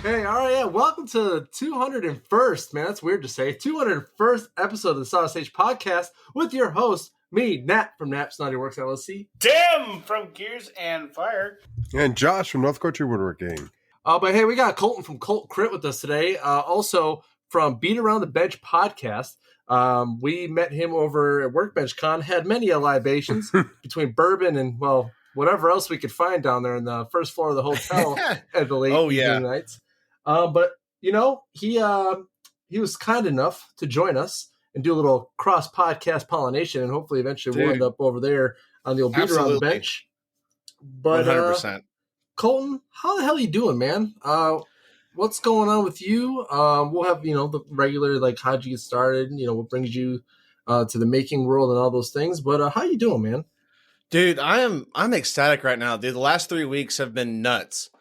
Hey, all right, yeah. Welcome to the 201st, man. That's weird to say. 201st episode of the Saw Stage Podcast with your host, me, Nat from Nap's Naughty Works LLC. Tim from Gears and Fire. And Josh from North Country Woodworking. But hey, we got Colton from Coltcrit with us today. Also from Beat Around the Bench podcast. We met him over at Workbench Con, had many libations between bourbon and, well, whatever else we could find down there in the first floor of the hotel at the late evening nights. But you know, he was kind enough to join us and do a little cross podcast pollination, and hopefully eventually we'll end up over there on the old Beat Around the Bench. But 100%. Colton, how the hell are you doing, man? What's going on with you? We'll have, the regular, like, how'd you get started? What brings you to the making world and all those things. But how you doing, man? Dude, I'm ecstatic right now. Dude, the last 3 weeks have been nuts.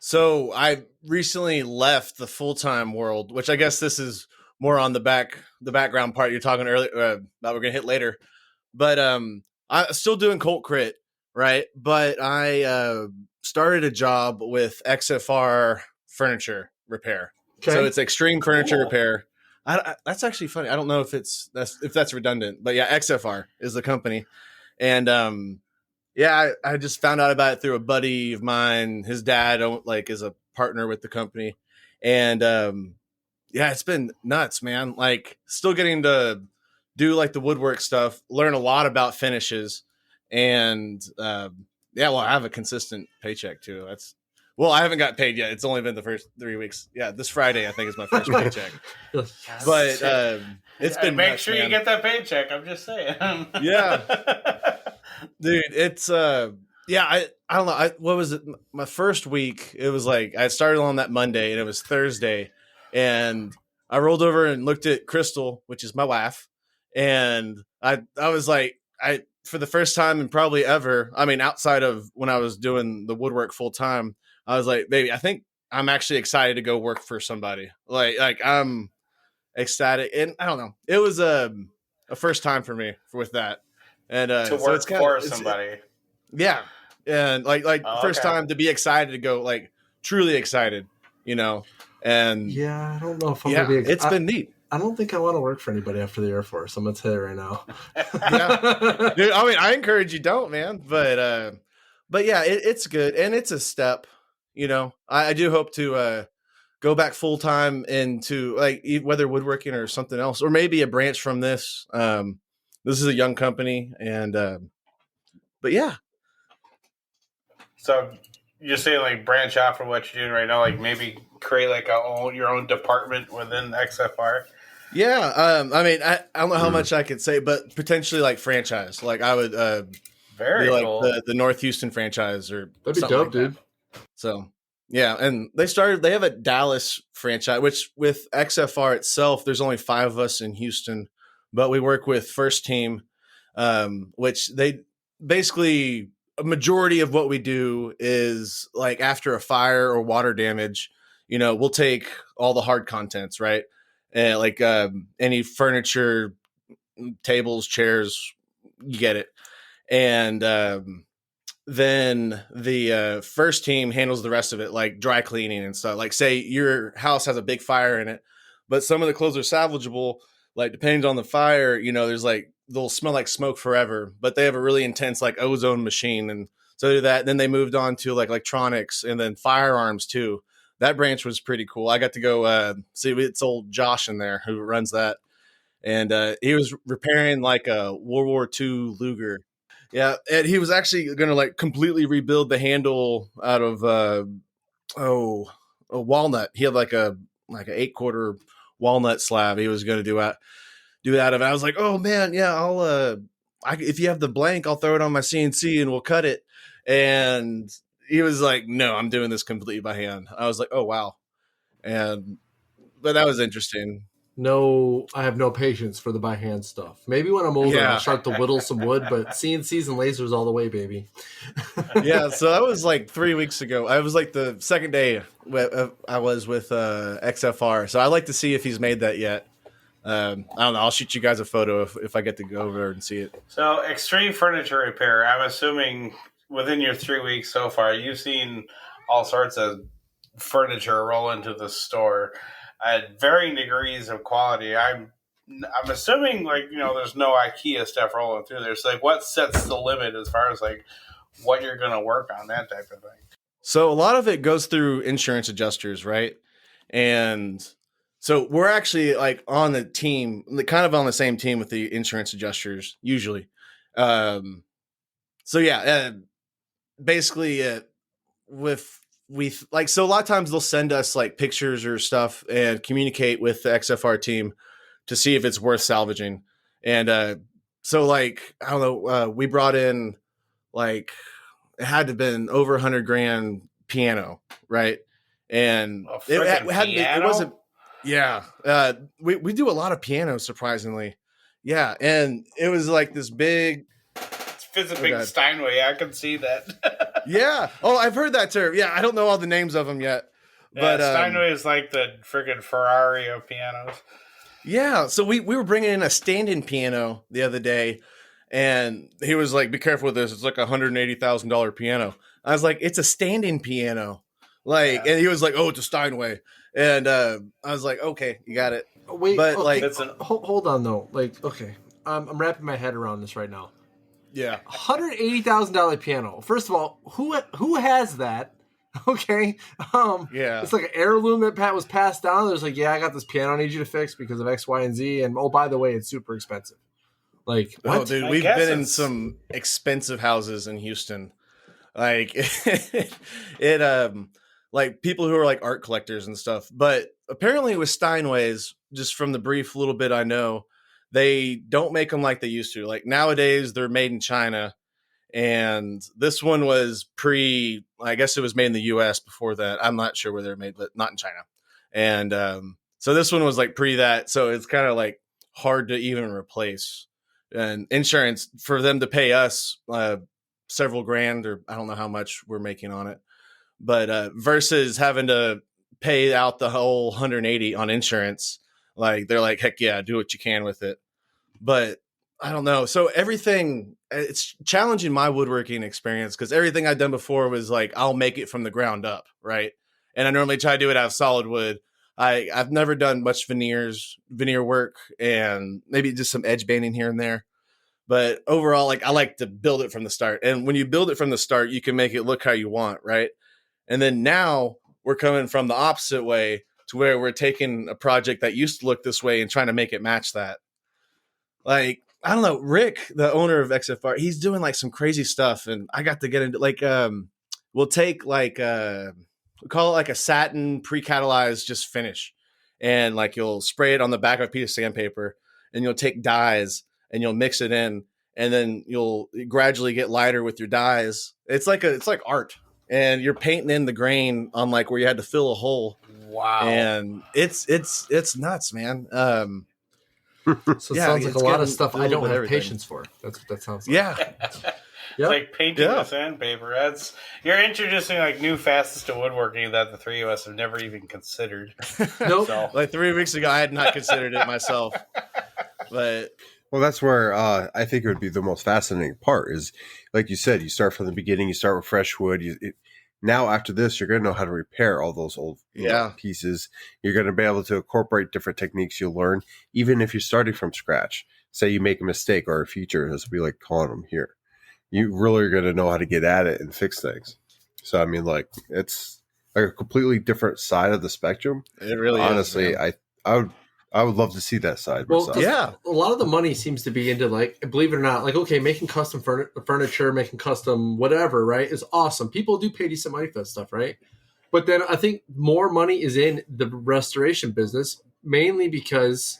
So I recently left the full-time world, which I guess this is more on the background part you're talking earlier that we're gonna hit later. But I'm still doing Coltcrit, right? But I started a job with XFR furniture repair. Okay. So it's extreme furniture repair. That's actually funny. I don't know if that's redundant, but yeah, XFR is the company. And I just found out about it through a buddy of mine. His dad is a partner with the company. And it's been nuts, man. Like, still getting to do like the woodwork stuff, learn a lot about finishes, and I have a consistent paycheck too. I haven't got paid yet. It's only been the first 3 weeks. Yeah, this Friday I think is my first paycheck. But it's been make nuts, sure man. you get that paycheck. I'm just saying. Yeah. Dude, it's I don't know. What was it? My first week, it was like I started on that Monday and it was Thursday, and I rolled over and looked at Crystal, which is my wife, and I was like, for the first time and probably ever, I mean, outside of when I was doing the woodwork full time, I was like, baby, I think I'm actually excited to go work for somebody. Like I'm ecstatic, and I don't know. It was a first time for me with that. And to work for somebody. Yeah. And first time to be excited to go, like, truly excited, and yeah, I don't know if I'm gonna be it's been neat. I don't think I want to work for anybody after the Air Force. I'm gonna tell you right now. Yeah. Dude, I mean, I encourage you don't, man, but yeah, it's good. And it's a step, I do hope to go back full time into, like, whether woodworking or something else, or maybe a branch from this. This is a young company, and but yeah. So you're saying, like, branch out from what you're doing right now, like maybe create like your own department within XFR. Yeah, I mean, I don't know how much I could say, but potentially like franchise. Like I would very be like cool. the North Houston franchise, or that'd be something dope, like dude. That. So yeah, and they have a Dallas franchise, which with XFR itself, there's only 5 of us in Houston. But we work with First Team, which they basically, a majority of what we do is, like, after a fire or water damage, we'll take all the hard contents, right? And like any furniture, tables, chairs, you get it. And then the First Team handles the rest of it, like dry cleaning and stuff. Like, say your house has a big fire in it, but some of the clothes are salvageable. Like, depending on the fire, there's like, they'll smell like smoke forever, but they have a really intense, like, ozone machine. And so they do that. Then they moved on to like electronics and then firearms too. That branch was pretty cool. I got to go see, it's old Josh in there who runs that. And he was repairing like a World War II Luger. Yeah. And he was actually going to, like, completely rebuild the handle out of a walnut. He had like an 8-quarter walnut slab he was going to do out of it. I was like, oh man, yeah, I'll if you have the blank, I'll throw it on my CNC and we'll cut it. And he was like, no, I'm doing this completely by hand. I was like, oh wow. But that was interesting. No, I have no patience for the by hand stuff. Maybe when I'm older, I'll start to whittle some wood, but CNCs and lasers all the way, baby. Yeah, so that was like 3 weeks ago. I was like the second day I was with XFR. So I'd like to see if he's made that yet. I don't know. I'll shoot you guys a photo if I get to go over and see it. So, extreme furniture repair. I'm assuming within your 3 weeks so far, you've seen all sorts of furniture roll into the store at varying degrees of quality. I'm assuming there's no IKEA stuff rolling through there. So what sets the limit as far as what you're going to work on, that type of thing? So a lot of it goes through insurance adjusters, right? And so we're actually on the team, kind of on the same team with the insurance adjusters usually. So yeah, basically so a lot of times they'll send us pictures or stuff and communicate with the XFR team to see if it's worth salvaging. And so I don't know, we brought in it had to have been over $100,000 piano, right? And it wasn't. Yeah, we do a lot of piano, surprisingly. Yeah, and it was this big. It's a big Steinway. I can see that. Yeah. Oh, I've heard that term. Yeah, I don't know all the names of them yet. But Steinway is like the friggin' Ferrari of pianos. Yeah. So we were bringing in a stand-in piano the other day, and he was like, "Be careful with this. It's like $180,000 piano." I was like, "It's a stand-in piano." And he was like, "Oh, it's a Steinway." And I was like, "Okay, you got it." Wait, but hold on though. Okay, I'm wrapping my head around this right now. Yeah, $180,000 piano. First of all, who has that? Okay, yeah, it's like an heirloom that Pat was passed down. There's I got this piano I need you to fix because of X, Y, and Z. And oh, by the way, it's super expensive. What? Oh, dude, we've been in some expensive houses in Houston. It people who are art collectors and stuff. But apparently with Steinways, just from the brief little bit I know, they don't make them like they used to. Nowadays, they're made in China. And this one was I guess it was made in the U.S. before that. I'm not sure where they're made, but not in China. And so this one was pre that. So it's kind of hard to even replace. And insurance, for them to pay us several grand, or I don't know how much we're making on it. But versus having to pay out the whole 180 on insurance, they're heck yeah, do what you can with it. But I don't know. So everything, it's challenging my woodworking experience because everything I've done before was I'll make it from the ground up, right? And I normally try to do it out of solid wood. I've never done much veneer work, and maybe just some edge banding here and there. But overall, I like to build it from the start. And when you build it from the start, you can make it look how you want, right? And then now we're coming from the opposite way to where we're taking a project that used to look this way and trying to make it match that. I don't know, Rick, the owner of XFR, he's doing some crazy stuff, and I got to get into we'll take we call it a satin pre-catalyzed just finish, and you'll spray it on the back of a piece of sandpaper, and you'll take dyes and you'll mix it in, and then you'll gradually get lighter with your dyes. It's like art, and you're painting in the grain on where you had to fill a hole. Wow, and it's nuts, man. So it sounds like a lot of stuff I don't have patience for. That's what that sounds like. Yeah. It's like painting with sandpaper. You're introducing new facets to woodworking that the three of us have never even considered. Nope. So. 3 weeks ago, I had not considered it myself. But that's where I think it would be the most fascinating part is, like you said, you start from the beginning. You start with fresh wood. Now, after this, you're going to know how to repair all those old pieces. You're going to be able to incorporate different techniques you'll learn, even if you're starting from scratch. Say you make a mistake or a feature, as we like calling them here. You really are going to know how to get at it and fix things. So, I mean, it's a completely different side of the spectrum. It really honestly, is. I would love to see that side. Well, myself. yeah, a lot of the money seems to be into believe it or not, okay, making custom furniture, making custom whatever, right, is awesome. People do pay decent money for that stuff, right? But then I think more money is in the restoration business, mainly because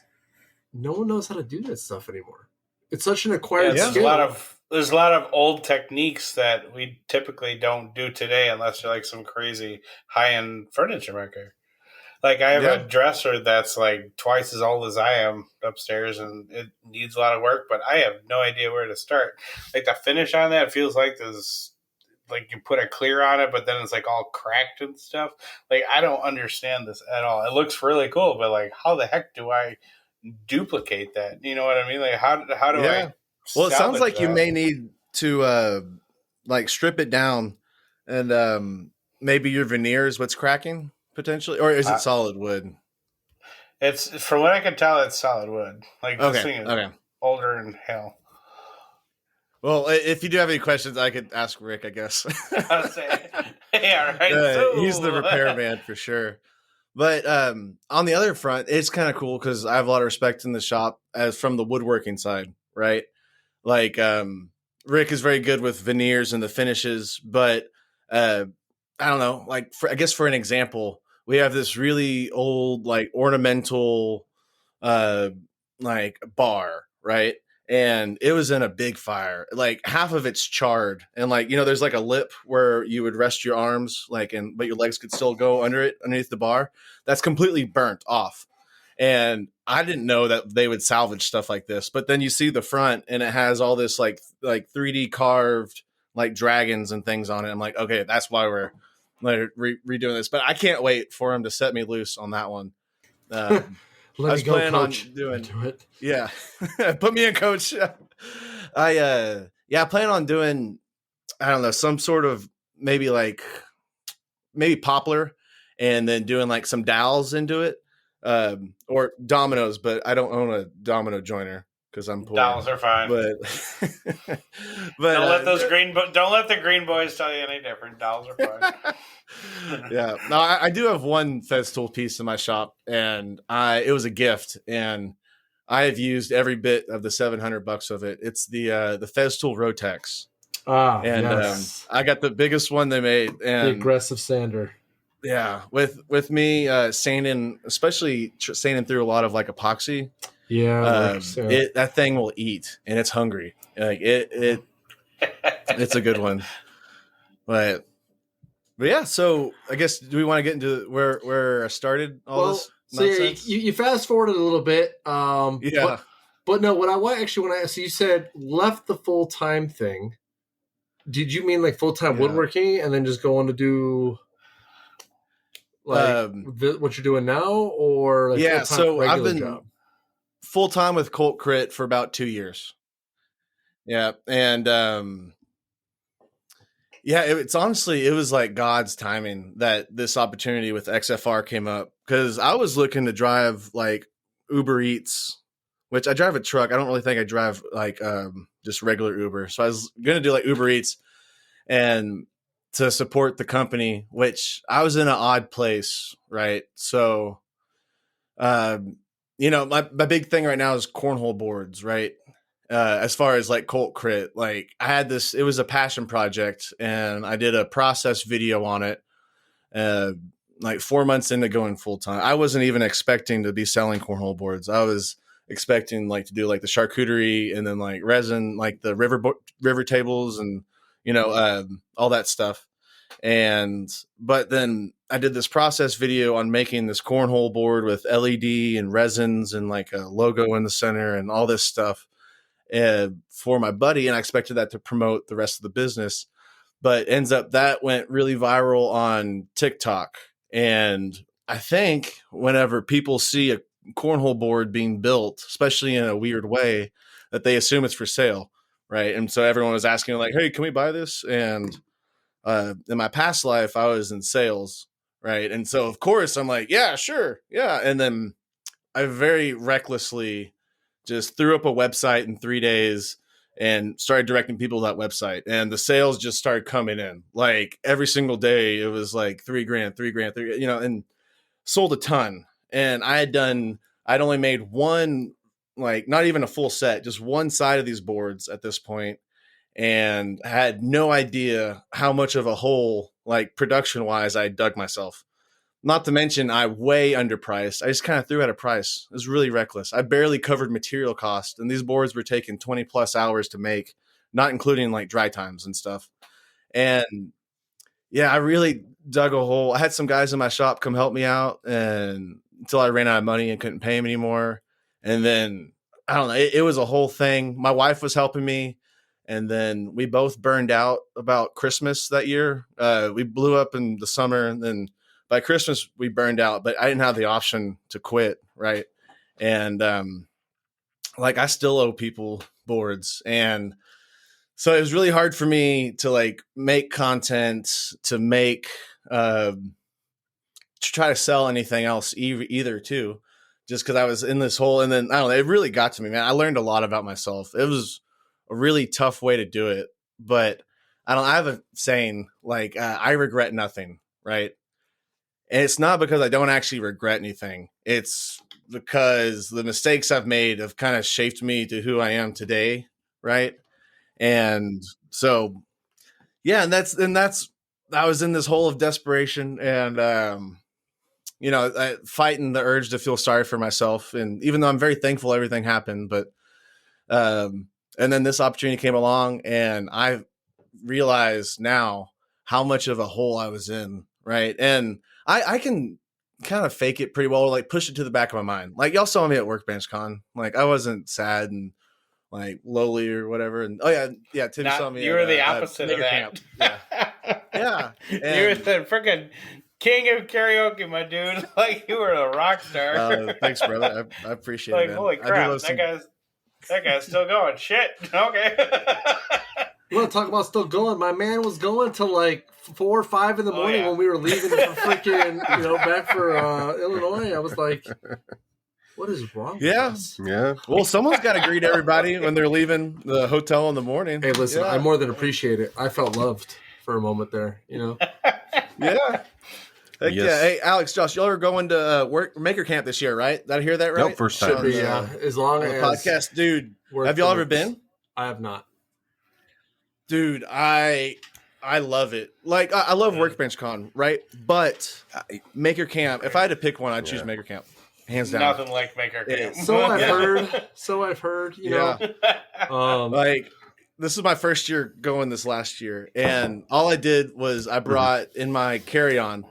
no one knows how to do that stuff anymore. It's such an acquired skill. There's a lot of old techniques that we typically don't do today unless you're some crazy high-end furniture maker. I have a dresser that's twice as old as I am upstairs, and it needs a lot of work, but I have no idea where to start. The finish on that feels like there's you put a clear on it, but then it's all cracked and stuff. I don't understand this at all. It looks really cool, but how the heck do I duplicate that? You know what I mean? How do I? Well, it sounds like you may need to strip it down and maybe your veneer is what's cracking potentially, or is it solid wood? It's, from what I can tell, it's solid wood. Like, this thing is older than hell. Well, if you do have any questions, I could ask Rick, I guess. I'll say, yeah, right. He's the repairman for sure. But on the other front, it's kind of cool because I have a lot of respect in the shop as from the woodworking side, right? Like Rick is very good with veneers and the finishes, but I don't know. Like, I guess for an example, we have this really old, like ornamental, like bar, right? And it was in a big fire. Like half of it's charred, and like there's like a lip where you would rest your arms, like, but your legs could still go underneath the bar. That's completely burnt off. And I didn't know that they would salvage stuff like this. But then you see the front, and it has all this like 3D carved like dragons and things on it. I'm like, okay, that's why we're like redoing this. But I can't wait for him to set me loose on that one. Let I was planning on doing it. Yeah. Put me in, coach. I plan on doing, I don't know, some sort of maybe poplar, and then doing like some dowels into it, or dominoes, but I don't own a domino joiner because I'm poor. Dowels are fine. But don't let the green boys tell you any different. Dowels are fine. Yeah. No, I do have one Festool piece in my shop, and it was a gift, and I have used every bit of the $700 of it. It's the Festool Rotex. And yes. I got the biggest one they made, and the aggressive sander. Yeah, with me sanding, especially sanding through a lot of like epoxy. Yeah, that thing will eat, and it's hungry. Like it's a good one. But yeah, so I guess, do we want to get into where I started all this nonsense? So you fast forwarded a little bit. Yeah. But no, so you said left the full-time thing. Did you mean like full-time woodworking and then just go on to do like what you're doing now, or like full-time so I've been job? Full-time with Coltcrit for about 2 years. Yeah. And it's honestly, it was like God's timing that this opportunity with XFR came up, because I was looking to drive like Uber Eats, which I drive a truck. I don't really think I drive like just regular Uber. So I was going to do like Uber Eats and to support the company, which I was in an odd place, right? So, my big thing right now is cornhole boards, right? As far as like Coltcrit, like I had this, it was a passion project, and I did a process video on it, like 4 months into going full time. I wasn't even expecting to be selling cornhole boards. I was expecting like to do like the charcuterie, and then like resin, like the river tables, and all that stuff. But then I did this process video on making this cornhole board with LED and resins and like a logo in the center and all this stuff for my buddy. And I expected that to promote the rest of the business, but ends up that went really viral on TikTok. And I think whenever people see a cornhole board being built, especially in a weird way, that they assume it's for sale. Right. And so everyone was asking like, hey, can we buy this? And in my past life, I was in sales. Right. And so of course I'm like, yeah, sure. Yeah. And then I very recklessly just threw up a website in 3 days and started directing people to that website. And the sales just started coming in like every single day. It was like $3,000, and sold a ton. And I'd only made one, like not even a full set, just one side of these boards at this point, and had no idea how much of a hole, like production wise, I dug myself. Not to mention I way underpriced. I just kind of threw out a price. It was really reckless. I barely covered material cost, and these boards were taking 20 plus hours to make, not including like dry times and stuff. And yeah, I really dug a hole. I had some guys in my shop come help me out, and until I ran out of money and couldn't pay them anymore. And then I don't know, it was a whole thing. My wife was helping me, and then we both burned out about Christmas that year. We blew up in the summer, and then by Christmas we burned out, but I didn't have the option to quit. Right. And, like I still owe people boards. And so it was really hard for me to like make content, to make, try to sell anything else either too, just because I was in this hole. And then I don't know, it really got to me, man. I learned a lot about myself. It was a really tough way to do it, but I have a saying like, I regret nothing. Right. And it's not because I don't actually regret anything. It's because the mistakes I've made have kind of shaped me to who I am today. Right. And so, yeah, and that's I was in this hole of desperation and, fighting the urge to feel sorry for myself. And even though I'm very thankful everything happened, but, and then this opportunity came along and I realize now how much of a hole I was in. Right. And I can kind of fake it pretty well, like push it to the back of my mind. Like y'all saw me at Workbench Con. Like I wasn't sad and like lowly or whatever. And Tim saw me. You were the opposite of that. Yeah. You were the freaking king of karaoke, my dude. Like you were a rock star. Thanks, brother. I appreciate it. Like holy crap, that guy's still going. Shit. Okay. You want to talk about still going? My man was going till like 4 or 5 in the morning when we were leaving for freaking, back for Illinois. I was like, what is wrong with us? Yeah. Well, someone's got to greet everybody when they're leaving the hotel in the morning. Hey, listen, I more than appreciate it. I felt loved for a moment there, Yeah. Yes. Yeah. Hey, Alex, Josh, y'all are going to Maker Camp this year, right? Did I hear that right? Nope, first time. Should be, as long as podcast, dude. Have y'all ever been? I have not. Dude, I love it. Like I love Workbench Con, right? But Maker Camp, if I had to pick one, I'd choose Maker Camp. Hands down. Nothing like Maker Camp. So I've heard, like this is my first year going this last year. And all I did was I brought in my carry-on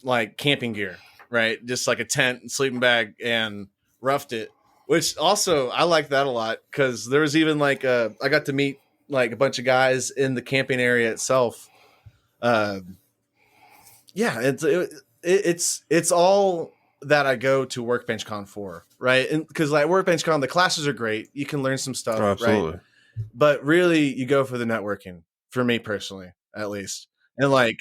like camping gear, right? Just like a tent and sleeping bag and roughed it. Which also I like that a lot because there was even like I got to meet like a bunch of guys in the camping area itself. It's all that I go to Workbench Con for, right? And because like Workbench Con, the classes are great. You can learn some stuff, right? But really you go for the networking for me personally, at least. And like,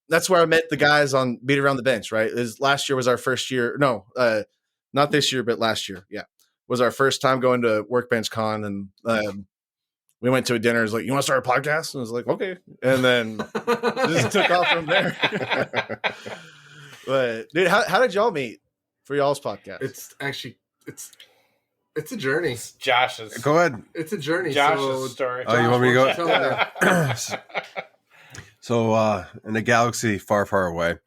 that's where I met the guys on Beat Around the Bench, right? Last year was our first year. No, not this year, but last year. Yeah. Was our first time going to Workbench Con. And, we went to a dinner. It was like, you want to start a podcast? And I was like, okay. And then just took off from there. But dude, how did y'all meet for y'all's podcast? It's actually, it's a journey. It's Josh's. Go ahead. It's a journey. Josh's story. Oh, you want me to go? Tell So, in a galaxy far, far away,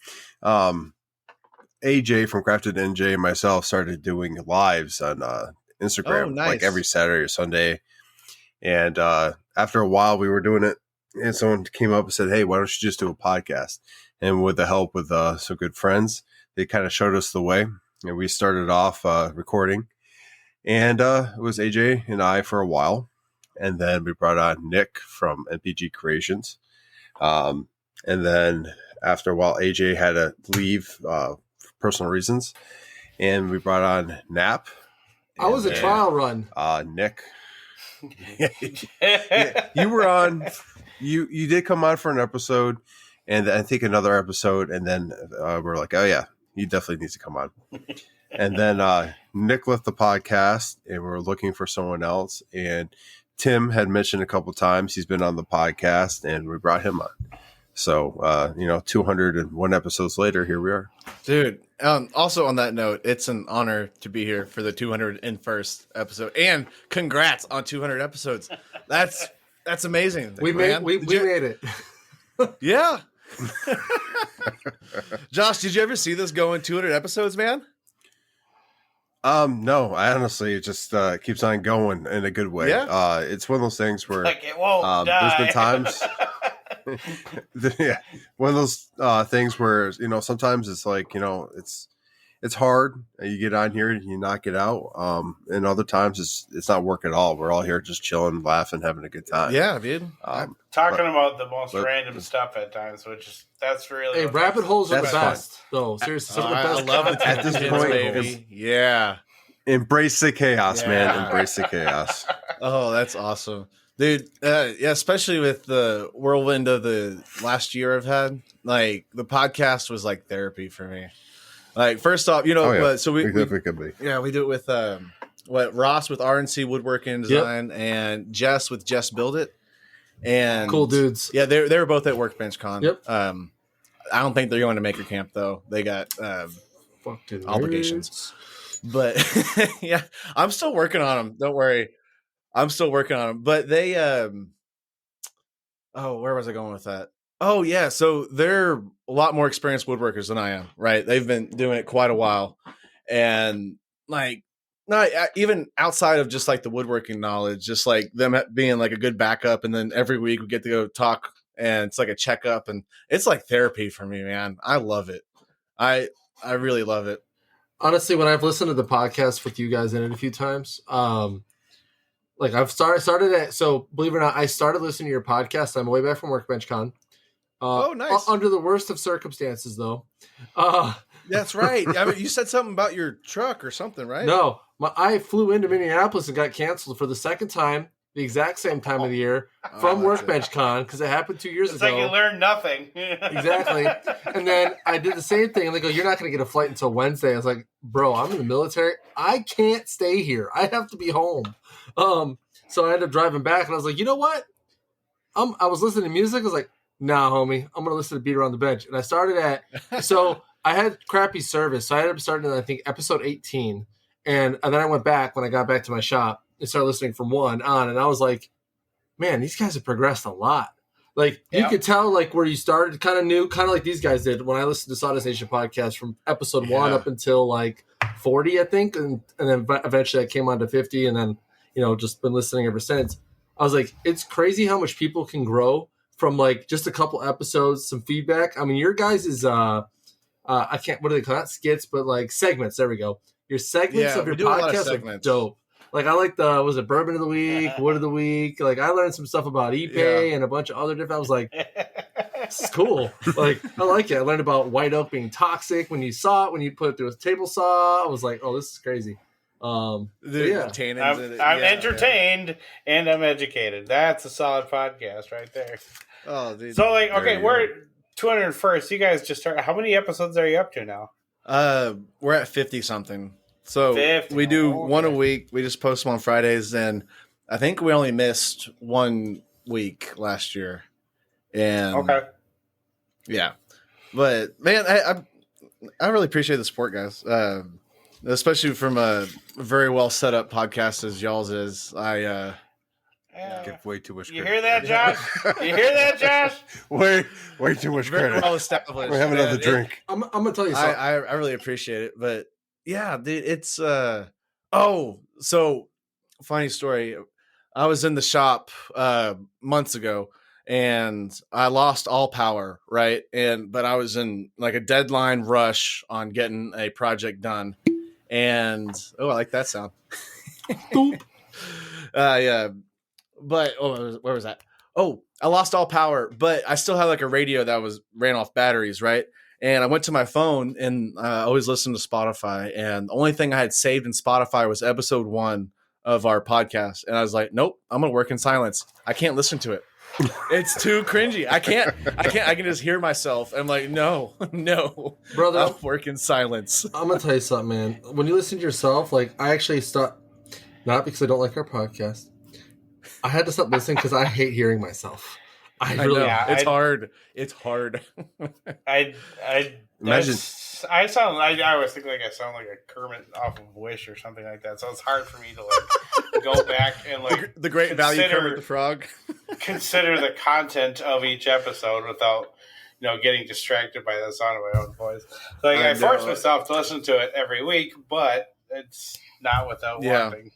AJ from Crafted NJ and myself started doing lives on Instagram, like every Saturday or Sunday. And after a while, we were doing it, and someone came up and said, "Hey, why don't you just do a podcast?" And with the help with some good friends, they kind of showed us the way, and we started off recording. And it was AJ and I for a while, and then we brought on Nick from NPG Creations. And then after a while, AJ had to leave for personal reasons, and we brought on Nap. I was a trial run. Nick. You were on. You did come on for an episode, and I think another episode, and then we're like, oh yeah, he definitely needs to come on. And then Nick left the podcast, and we were looking for someone else. And Tim had mentioned a couple times he's been on the podcast, and we brought him on. So 201 episodes later, here we are, dude. Also on that note, it's an honor to be here for the 201st episode, and congrats on 200 episodes. That's amazing. We made it. Yeah. Josh, did you ever see this going 200 episodes, man? No, I honestly, it just keeps on going in a good way. Yeah. It's one of those things where like it won't die. There's been times. Yeah, one of those things where sometimes it's like it's hard. You get on here and you knock it out, and other times it's not work at all. We're all here just chilling, laughing, having a good time. Yeah, dude. Talking about the most random stuff at times, which that's really. Hey, rabbit holes are the best, though. Seriously, some of the best. I love it at this point, baby. Yeah. Embrace the chaos, man. Embrace the chaos. Oh, that's awesome. Dude, yeah, especially with the whirlwind of the last year I've had, like the podcast was like therapy for me. Like first off, so we could be. Yeah, we do it with Ross with RNC Woodworking Design and Jess with Jess Build It. And cool dudes. Yeah, they were both at Workbench Con. Yep. I don't think they're going to Maker Camp though. They got fucking obligations. But yeah, I'm still working on them. Don't worry. I'm still working on them. But they where was I going with that? Oh yeah, so they're a lot more experienced woodworkers than I am, right? They've been doing it quite a while. And like not even outside of just like the woodworking knowledge, just like them being like a good backup, and then every week we get to go talk and it's like a checkup, and it's like therapy for me, man. I love it. I really love it. Honestly, when I've listened to the podcast with you guys in it a few times, like I've started at, so believe it or not, I started listening to your podcast. I'm way back from Workbench Con. Nice. Under the worst of circumstances, though. That's right. I mean, you said something about your truck or something, right? No, I flew into Minneapolis and got canceled for the second time, the exact same time of the year, from Workbench Con, because it happened 2 years ago. It's like you learned nothing. Exactly. And then I did the same thing, and they go, "You're not going to get a flight until Wednesday." I was like, "Bro, I'm in the military. I can't stay here. I have to be home." So I ended up driving back, and I was like, "You know what?" I was listening to music. I was like, "Nah, homie, I'm going to listen to Beat Around the Bench." And I started so I had crappy service. So I ended up starting at, I think, episode 18. And then I went back when I got back to my shop and started listening from 1 on. And I was like, man, these guys have progressed a lot. Like, you could tell, like, where you started kind of new, kind of like these guys did when I listened to Sawdust Nation podcast from episode 1 up until, like, 40, I think. And then eventually I came on to 50 and then, just been listening ever since. I was like, it's crazy how much people can grow from, like, just a couple episodes, some feedback. I mean, your guys is, I can't, what do they call that? Skits, but, like, segments. There we go. Your segments of your podcast are dope. Like, I like was it Bourbon of the Week, Wood of the Week? Like, I learned some stuff about ePay and a bunch of other different. I was like, this is cool. Like, I like it. I learned about white oak being toxic when you saw it, when you put it through a table saw. I was like, oh, this is crazy. I'm entertained and I'm educated. That's a solid podcast right there. Oh, dude. So, like, okay, we're 201st. You guys just started. How many episodes are you up to now? We're at 50 something. So 50. We do one a week. We just post them on Fridays, and I think we only missed 1 week last year. And yeah, but man, I really appreciate the support, guys. Especially from a very well set up podcast as y'all's is. I give way too much credit. You hear that, Josh? You hear that, Josh? way too much credit. Well established. We have another drink. I'm gonna tell you something. I really appreciate it, but yeah, dude, it's so funny story. I was in the shop months ago and I lost all power, right? But I was in like a deadline rush on getting a project done. And I like that sound. Yeah. But where was that? Oh, I lost all power, but I still had like a radio that ran off batteries, right? And I went to my phone and I always listen to Spotify. And the only thing I had saved in Spotify was episode 1 of our podcast. And I was like, nope, I'm going to work in silence. I can't listen to it. It's too cringy. I can't. I can just hear myself. I'm like, no, brother, I'll work in silence. I'm going to tell you something, man. When you listen to yourself, like I actually stopped, not because I don't like our podcast. I had to stop listening because I hate hearing myself. I really, it's hard. It's hard. I imagine. I always think like I sound like a Kermit off of Wish or something like that. So it's hard for me to like go back and like the great value Kermit the Frog. Consider the content of each episode without getting distracted by the sound of my own voice. So, like I force myself to listen to it every week, but it's not without wanting.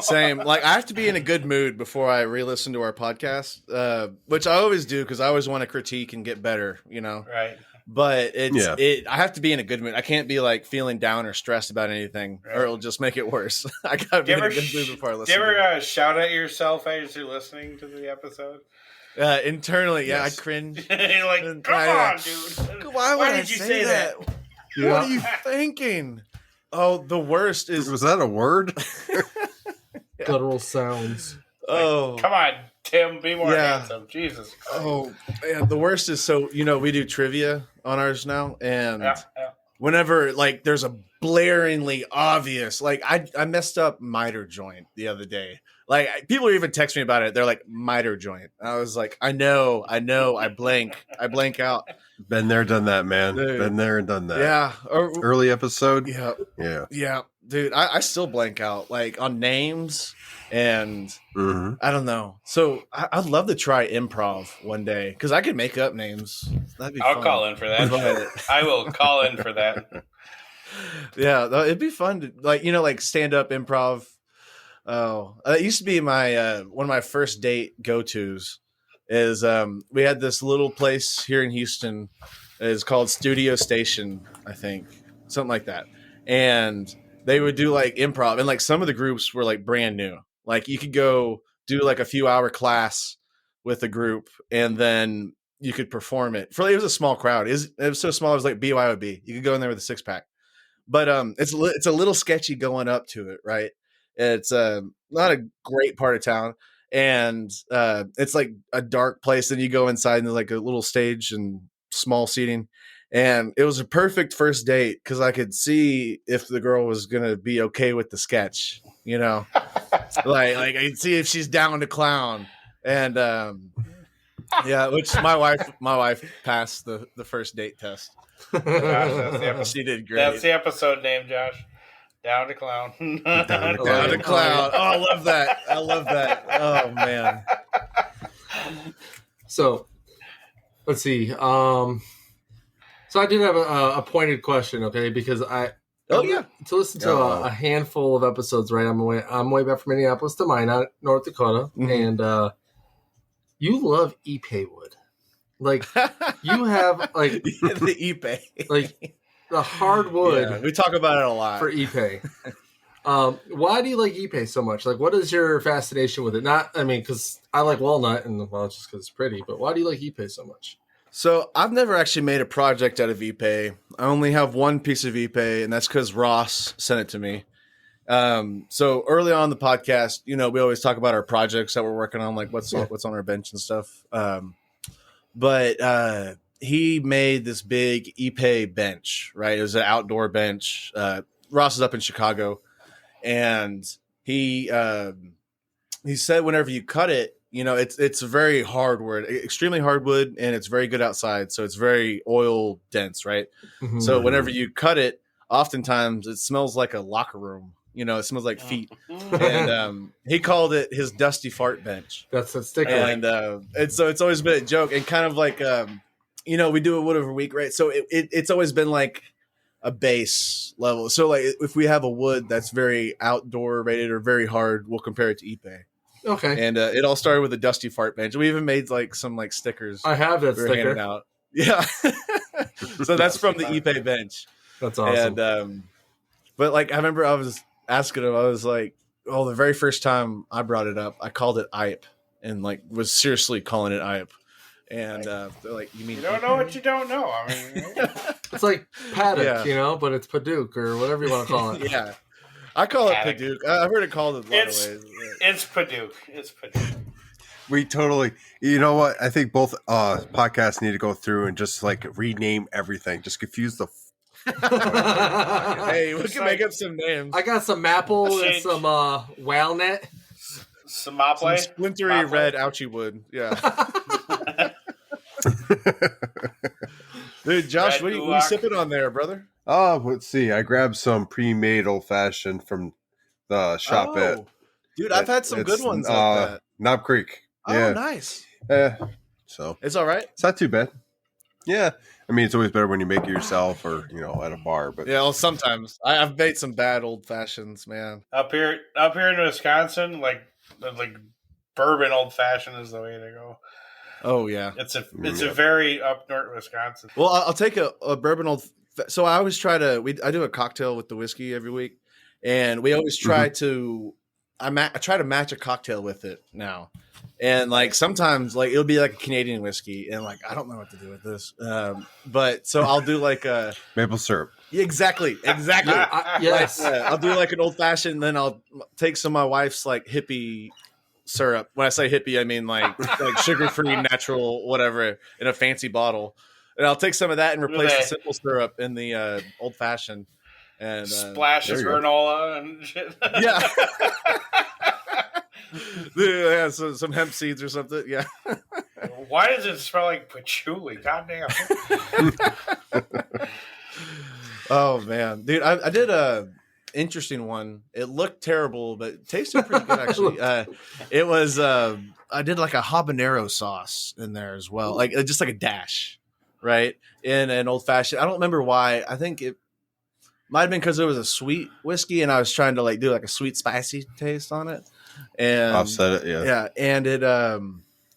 Same. Like I have to be in a good mood before I re-listen to our podcast, which I always do because I always want to critique and get better. Right. But I have to be in a good mood. I can't be like feeling down or stressed about anything, or it'll just make it worse. I gotta be in a good mood before I listen. Do you ever shout at yourself as you're listening to the episode? Internally, yes. I cringe. You're like, come on, dude. Why did you say that? What are you thinking? Oh, the worst is... Was that a word? Guttural sounds. Like, come on, Tim, be more handsome. Jesus Christ. Oh, man, the worst is, so, we do trivia on ours now, and whenever, like, there's a blaringly obvious, like, I messed up miter joint the other day. Like, people are even texting me about it. They're like, miter joint. I was like, I know, I blank out. Been there, done that, man. Dude. Been there and done that. Yeah. Early episode. Yeah. Dude, I still blank out, like, on names, and I don't know. So I'd love to try improv one day, because I could make up names. That'd be fun. I'll call in for that. I will call in for that. Yeah, it'd be fun to, like stand up improv. Oh, it used to be my one of my first date go-tos. Is we had this little place here in Houston. It's called Studio Station, I think, something like that. And they would do like improv, and like some of the groups were like brand new. Like you could go do like a few hour class with a group, and then you could perform it. It was a small crowd. It was so small. It was like BYOB. You could go in there with a 6-pack. But it's a little sketchy going up to it, right? It's not a great part of town, and it's like a dark place. Then you go inside, and there's like a little stage and small seating. And it was a perfect first date because I could see if the girl was gonna be okay with the sketch, like I could see if she's down to clown. And yeah, which my wife passed the first date test. Josh, she did great. That's the episode name, Josh. Down to clown. Down to clown. Oh, I love that. Oh man. So let's see. So I did have a pointed question, okay? Because to listen to a handful of episodes, right? I'm way back from Minneapolis to Minot, North Dakota, and you love Ipe wood. Like you have like the Ipe, like the hardwood. Yeah, we talk about it a lot for Ipe. Why do you like Ipe so much? Like, what is your fascination with it? Because I like walnut, and it's just because it's pretty. But why do you like Ipe so much? So I've never actually made a project out of Ipe. I only have one piece of Ipe, and that's because Ross sent it to me. So early on the podcast, we always talk about our projects that we're working on, like what's on our bench and stuff. But he made this big Ipe bench, right? It was an outdoor bench. Ross is up in Chicago, and he said whenever you cut it, it's a very hard wood, extremely hard wood, and it's very good outside. So it's very oil dense, right? Mm-hmm. So whenever you cut it, oftentimes it smells like a locker room. It smells like feet. And he called it his dusty fart bench. That's a sticker. And it's always been a joke, and kind of like, we do a wood every week, right? So it's always been like a base level. So like if we have a wood that's very outdoor rated or very hard, we'll compare it to Ipe. Okay. And it all started with a dusty fart bench. We even made like some like stickers. I have that sticker. Out. Yeah. So that's from the Ipe bench. That's awesome. And but like I remember I was asking him, I was like, the very first time I brought it up, I called it Ipe, and like was seriously calling it Ipe. And they're like, you mean you don't know what you don't know? I mean, it's like paddock, but it's Paduke or whatever you want to call it. Yeah. I call it Paduke. I've heard it called a lot of ways. It's Paduke. We totally, you know what? I think both podcasts need to go through and just like rename everything. Just confuse the. Hey, we can make up some names. I got some maple and some walnut. Some maple. Some splintery red ouchie wood. Yeah. Dude, Josh, what are you sipping on there, brother? Oh, let's see. I grabbed some pre-made old-fashioned from the shop at... Dude, I've had some good ones like that. Knob Creek. Yeah. Oh, nice. So it's all right? It's not too bad. Yeah. I mean, it's always better when you make it yourself or, at a bar. But yeah, well, sometimes. I've made some bad old-fashions, man. Up here in Wisconsin, like bourbon oldfashioned is the way to go. Oh, yeah. It's a very up north Wisconsin. Well, I'll take a bourbon old... So I always try to... I do a cocktail with the whiskey every week, and we always try to... I try to match a cocktail with it now. And like sometimes like it'll be like a Canadian whiskey, and like I don't know what to do with this. But so I'll do like a maple syrup. Exactly. Yes. I'll do like an old fashioned, then I'll take some of my wife's like hippie syrup. When I say hippie, I mean like sugar-free, natural, whatever, in a fancy bottle. And I'll take some of that and replace the simple syrup in the old fashioned. And splashes granola and shit. Yeah. Yeah, so some hemp seeds or something. Yeah. Why does it smell like patchouli? Goddamn. Oh man, dude, I did a interesting one. It looked terrible, but it tasted pretty good actually. It was I did like a habanero sauce in there as well, like just like a dash, right? In an old fashioned. I don't remember why. I think it might have been because it was a sweet whiskey, and I was trying to like do like a sweet spicy taste on it, and offset it, yeah, and it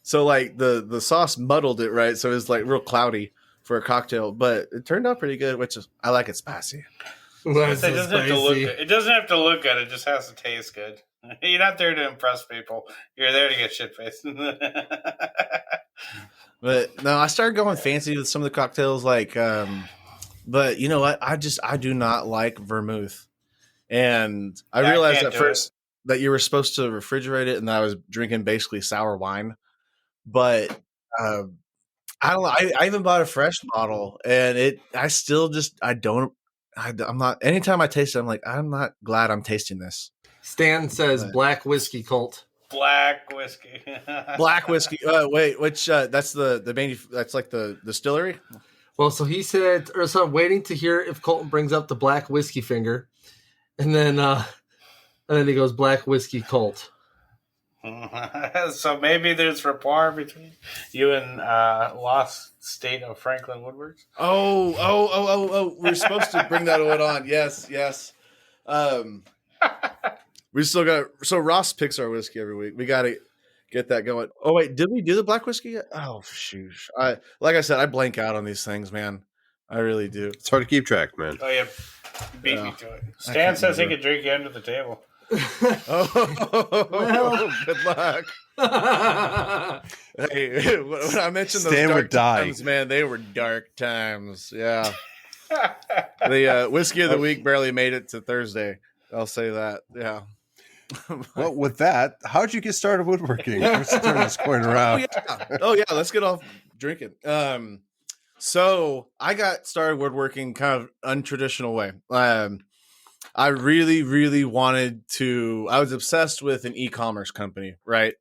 so like the sauce muddled it, right? So it was like real cloudy for a cocktail, but it turned out pretty good, which is I like it spicy. It doesn't have to look good. It doesn't have to look good. It just has to taste good. You're not there to impress people. You're there to get shit faced. But no, I started going fancy with some of the cocktails, like but you know what? I do not like vermouth. And I realized at first that you were supposed to refrigerate it and that I was drinking basically sour wine. But I don't know. I even bought a fresh bottle, and I'm not. Anytime I taste it, I'm like, I'm not glad I'm tasting this. Stan says black whiskey Colt. Black whiskey. Black whiskey. Wait, which that's that's like the distillery. Well, so he said, or so I'm waiting to hear if Colton brings up the black whiskey finger, and then he goes black whiskey Colt. So maybe there's rapport between you and Lost State of Franklin Woodworks. Oh! We're supposed to bring that one on. Yes. We still got. So Ross picks our whiskey every week. We got to get that going. Oh wait, did we do the black whiskey yet? Oh shoot! Like I said, I blank out on these things, man. I really do. It's hard to keep track, man. Oh yeah, beat me to it. Stan says he could drink you under the table. Well, good luck. Hey, when I mentioned those dark times, man, they were dark times. Yeah. The whiskey of the week barely made it to Thursday. I'll say that. Yeah. Well, with that, how'd you get started woodworking? Let's turn this coin around. Oh yeah. Let's get off drinking. So I got started woodworking kind of untraditional way. I really, really wanted to. I was obsessed with an e-commerce company, right?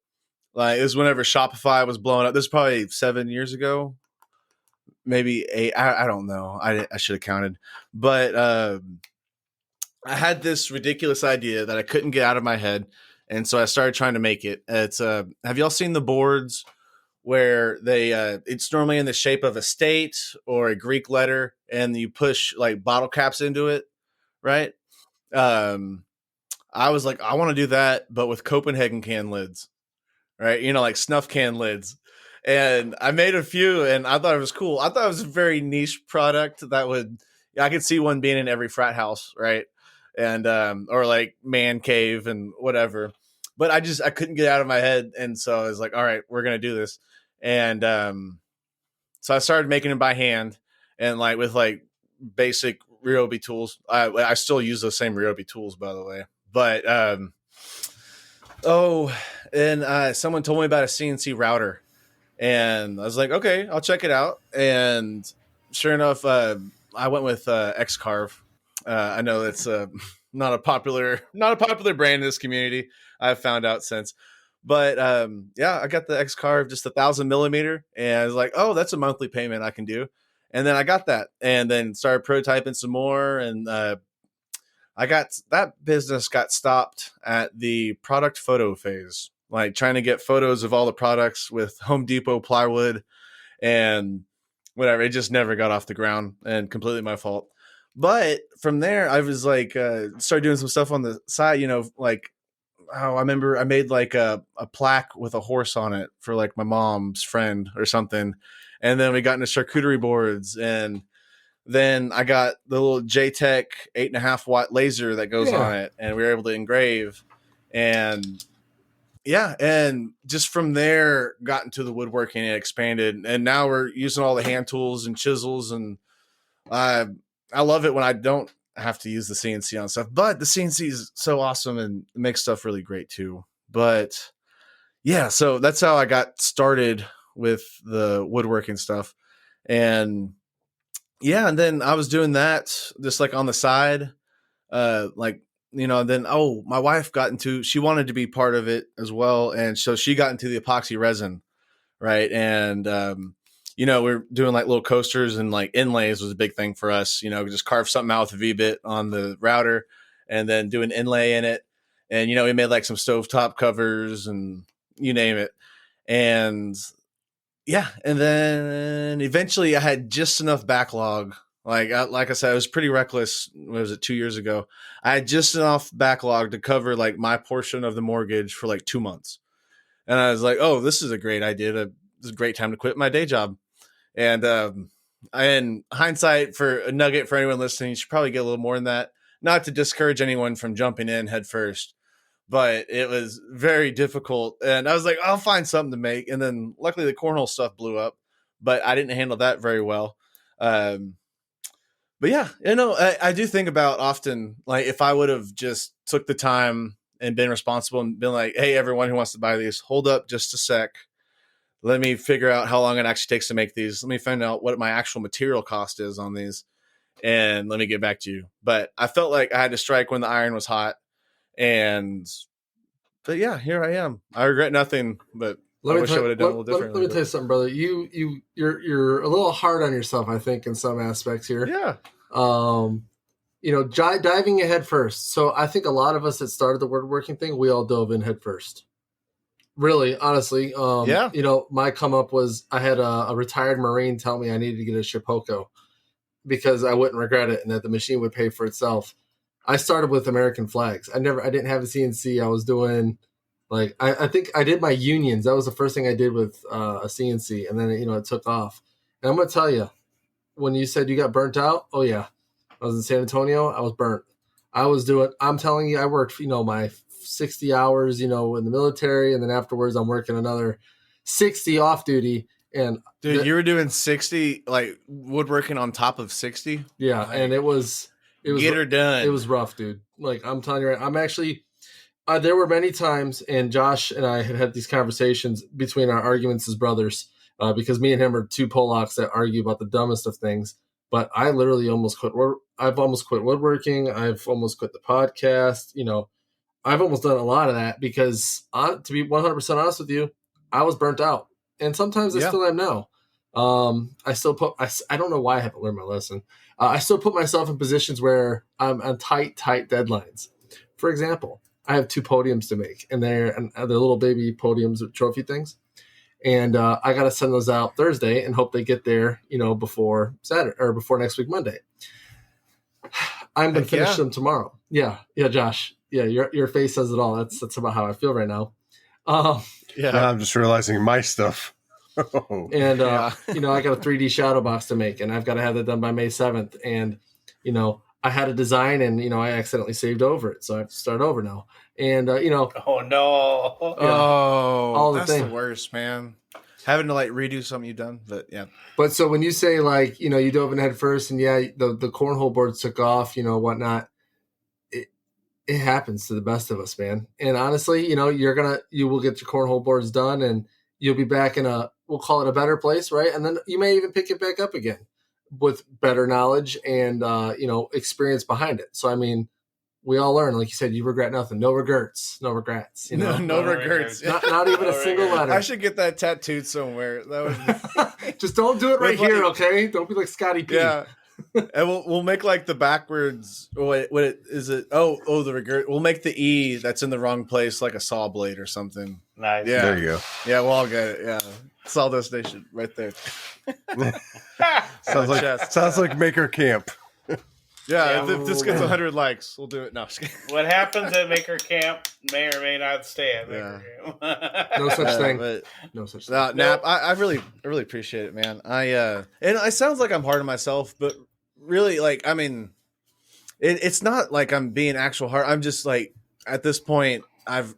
Like it was whenever Shopify was blowing up. This is probably 7 years ago, maybe 8. I don't know. I should have counted, but I had this ridiculous idea that I couldn't get out of my head, and so I started trying to make it. It's have y'all seen the boards where they? It's normally in the shape of a state or a Greek letter, and you push like bottle caps into it, right? I was like, I want to do that, but with Copenhagen can lids, right? You know, like snuff can lids. And I made a few and I thought it was cool. I thought it was a very niche product that I could see one being in every frat house, right? And, or like man cave and whatever. But I couldn't get out of my head. And so I was like, all right, we're going to do this. And, so I started making them by hand and like with like basic Ryobi tools. I still use those same Ryobi tools, by the way. But someone told me about a CNC router, and I was like, okay, I'll check it out. And sure enough, I went with Xcarve. I know it's not a popular brand in this community. I've found out since. But I got the Xcarve, just 1,000 millimeter, and I was like, oh, that's a monthly payment I can do. And then I got that and then started prototyping some more. And that business got stopped at the product photo phase, like trying to get photos of all the products with Home Depot plywood and whatever. It just never got off the ground and completely my fault. But from there, I was like, started doing some stuff on the side, you know, like, I remember I made like a plaque with a horse on it for like my mom's friend or something. And then we got into charcuterie boards, and then I got the little JTech 8.5 watt laser that goes on it, and we were able to engrave. And and just from there got into the woodworking and expanded. And now we're using all the hand tools and chisels, and I love it when I don't have to use the CNC on stuff. But the CNC is so awesome and makes stuff really great too. But yeah, so that's how I got started with the woodworking stuff. And yeah, and then I was doing that just like on the side. Like, then my wife she wanted to be part of it as well. And so she got into the epoxy resin, right? And we're doing like little coasters, and like inlays was a big thing for us. Just carve something out with a V-bit on the router and then do an inlay in it. And we made like some stovetop covers and you name it. And yeah, and then eventually I had just enough backlog. Like I said, I was pretty reckless. What was it, 2 years ago? I had just enough backlog to cover like my portion of the mortgage for like 2 months. And I was like, oh, this is a great idea. This is a great time to quit my day job. And in hindsight, for a nugget for anyone listening, you should probably get a little more than that. Not to discourage anyone from jumping in head first, but it was very difficult. And I was like, I'll find something to make. And then luckily the cornhole stuff blew up, but I didn't handle that very well. But yeah, I do think about often, like if I would have just took the time and been responsible and been like, hey, everyone who wants to buy these, hold up just a sec. Let me figure out how long it actually takes to make these. Let me find out what my actual material cost is on these. And let me get back to you. But I felt like I had to strike when the iron was hot. But yeah, here I am. I regret nothing, but I wish I would have done a little differently. Let me tell you something, brother. You're a little hard on yourself, I think, in some aspects here. Yeah. Diving in head first. So I think a lot of us that started the woodworking thing, we all dove in head first. Really, honestly. Yeah. My come up was I had a retired Marine tell me I needed to get a Shipoko because I wouldn't regret it and that the machine would pay for itself. I started with American flags. I didn't have a CNC. I was doing I think I did my unions. That was the first thing I did with a CNC, and then it took off. And I'm gonna tell you, when you said you got burnt out, oh yeah, I was in San Antonio. I was burnt. I'm telling you, I worked my 60 hours, in the military, and then afterwards I'm working another 60 off duty. And dude, you were doing 60 like woodworking on top of 60. Yeah, and it was get her done. It was rough, dude. Like I'm telling you, right, I'm actually. There were many times, and Josh and I had these conversations between our arguments as brothers, because me and him are two Polacks that argue about the dumbest of things. But I literally almost quit. I've almost quit woodworking. I've almost quit the podcast. I've almost done a lot of that because, to be 100% honest with you, I was burnt out, and sometimes I still am now. I still I don't know why I haven't learned my lesson. I still put myself in positions where I'm on tight deadlines. For example, I have 2 podiums to make, and they're little baby podiums or trophy things. And I got to send those out Thursday and hope they get there, before Saturday or before next week, Monday. I'm going to finish them tomorrow. Yeah. Yeah. Josh. Yeah. Your face says it all. That's about how I feel right now. Now I'm just realizing my stuff. And, I got a 3D shadow box to make, and I've got to have that done by May 7th. And, I had a design and, I accidentally saved over it. So I have to start over now. And, oh no. All that's the worst, man. Having to redo something you've done, but yeah. But so when you say you dove in head first and the cornhole boards took off, whatnot, it happens to the best of us, man. And honestly, you will get your cornhole boards done and you'll be back in we'll call it a better place. Right. And then you may even pick it back up again with better knowledge and, experience behind it. So, I mean, we all learn, like you said, you regret nothing. No regrets. No regrets. No regrets. Not even a single letter. I should get that tattooed somewhere. That would just don't do it right here, okay? Don't be like Scotty P. Yeah. And we'll make the backwards. What is it? Oh, the regret. We'll make the E that's in the wrong place like a saw blade or something. Nice. Yeah. There you go. Yeah, we'll all get it. Yeah. Sawdust Nation right there. sounds like Maker Camp. Yeah, if this gets 100 likes, we'll do it. No, what happens at Maker Camp may or may not stay at Maker Camp. No such thing. No such thing. Nap, I really appreciate it, man. And it sounds like I'm hard on myself, but really, it's not like I'm being actual hard. I'm just at this point, I've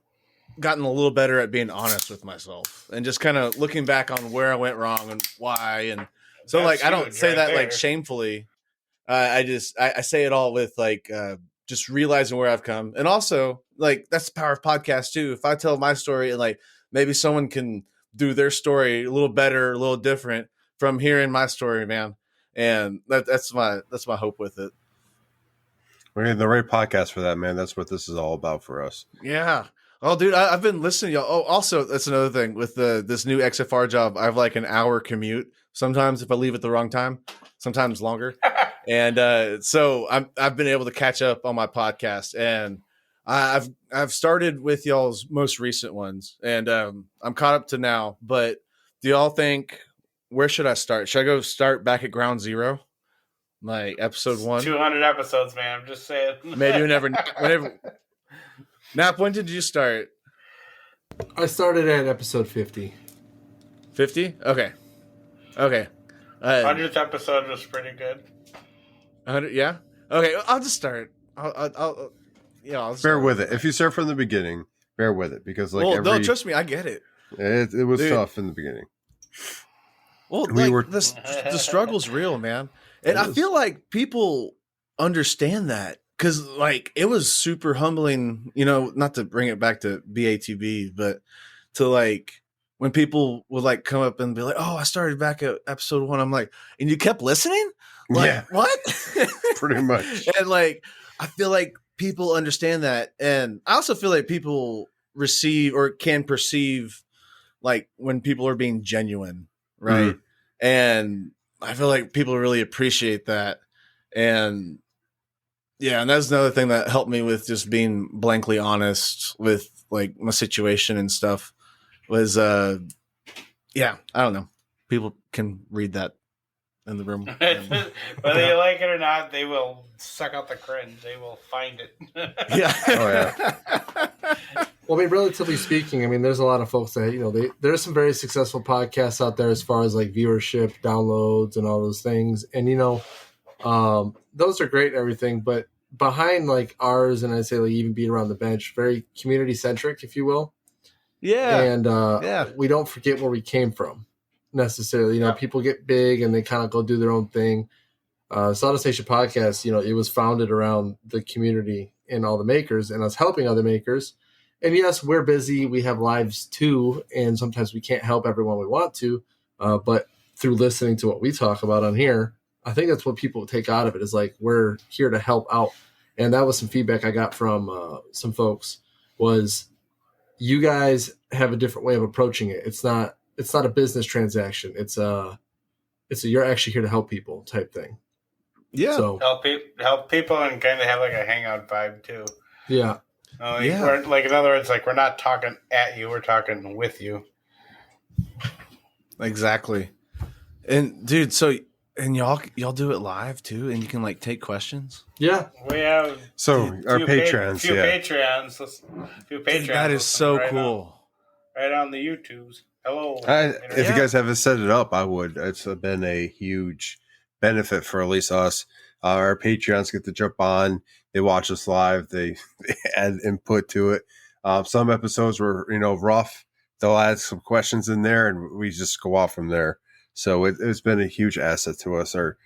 gotten a little better at being honest with myself and just kind of looking back on where I went wrong and why. And so I don't say that shamefully. I say it all with just realizing where I've come. And also that's the power of podcasts too. If I tell my story and maybe someone can do their story a little better, a little different from hearing my story, man. And that's my hope with it. We're in the right podcast for that, man. That's what this is all about for us. Yeah. Oh, dude, I've been listening to y'all. Oh, also, that's another thing with this new XFR job. I have like an hour commute. Sometimes if I leave at the wrong time, sometimes longer. And so I've been able to catch up on my podcast, and I've started with y'all's most recent ones, and I'm caught up to now. But do y'all think, where should I start? Should I go start back at ground zero, like episode 1? 200 episodes, man. I'm just saying. Maybe whenever. Nap, when did you start? I started at episode 50. 50? Okay. 100th episode was pretty good. 100, yeah. Okay, I'll just start. I'll just bear with it. If you start from the beginning, bear with it, because no, trust me, I get it. It was tough in the beginning. Well, the struggle's real, man, and I feel like people understand that. Because, like, it was super humbling, not to bring it back to BATB, but to, like, when people would, like, come up and be like, oh, I started back at episode 1. I'm like, and you kept listening? Like, yeah. What? Pretty much. And, like, I feel like people understand that. And I also feel like people receive or can perceive, like, when people are being genuine, right? Mm-hmm. And I feel like people really appreciate that. And yeah, and that's another thing that helped me with just being blankly honest with like my situation and stuff was I don't know. People can read that in the room. Whether you like it or not, they will suck out the cringe. They will find it. Yeah. Oh yeah. Well, I mean, relatively speaking, I mean, there's a lot of folks that, there's some very successful podcasts out there as far as like viewership, downloads, and all those things. And, those are great and everything, but behind like ours, and I'd say like even Beat Around the Bench, very community centric, if you will. Yeah. And we don't forget where we came from necessarily. People get big and they kind of go do their own thing. Solid Station Podcast, it was founded around the community and all the makers and us helping other makers. And yes, we're busy. We have lives too. And sometimes we can't help everyone we want to. But through listening to what we talk about on here, I think that's what people take out of it is like, we're here to help out. And that was some feedback I got from some folks was you guys have a different way of approaching it. It's not a business transaction. It's a you're actually here to help people type thing. Yeah. So help people and kind of have like a hangout vibe too. Yeah. We're, like in other words, like we're not talking at you, we're talking with you. Exactly. And dude, and y'all do it live too, and you can like take questions. Yeah, we have our Patreons. Few Patreons. That is so cool. Right on the YouTubes. Hello. If you guys haven't set it up, I would. It's been a huge benefit for at least us. Our Patreons get to jump on. They watch us live. They add input to it. Some episodes were rough. They'll add some questions in there, and we just go off from there. So it's been a huge asset to us. Our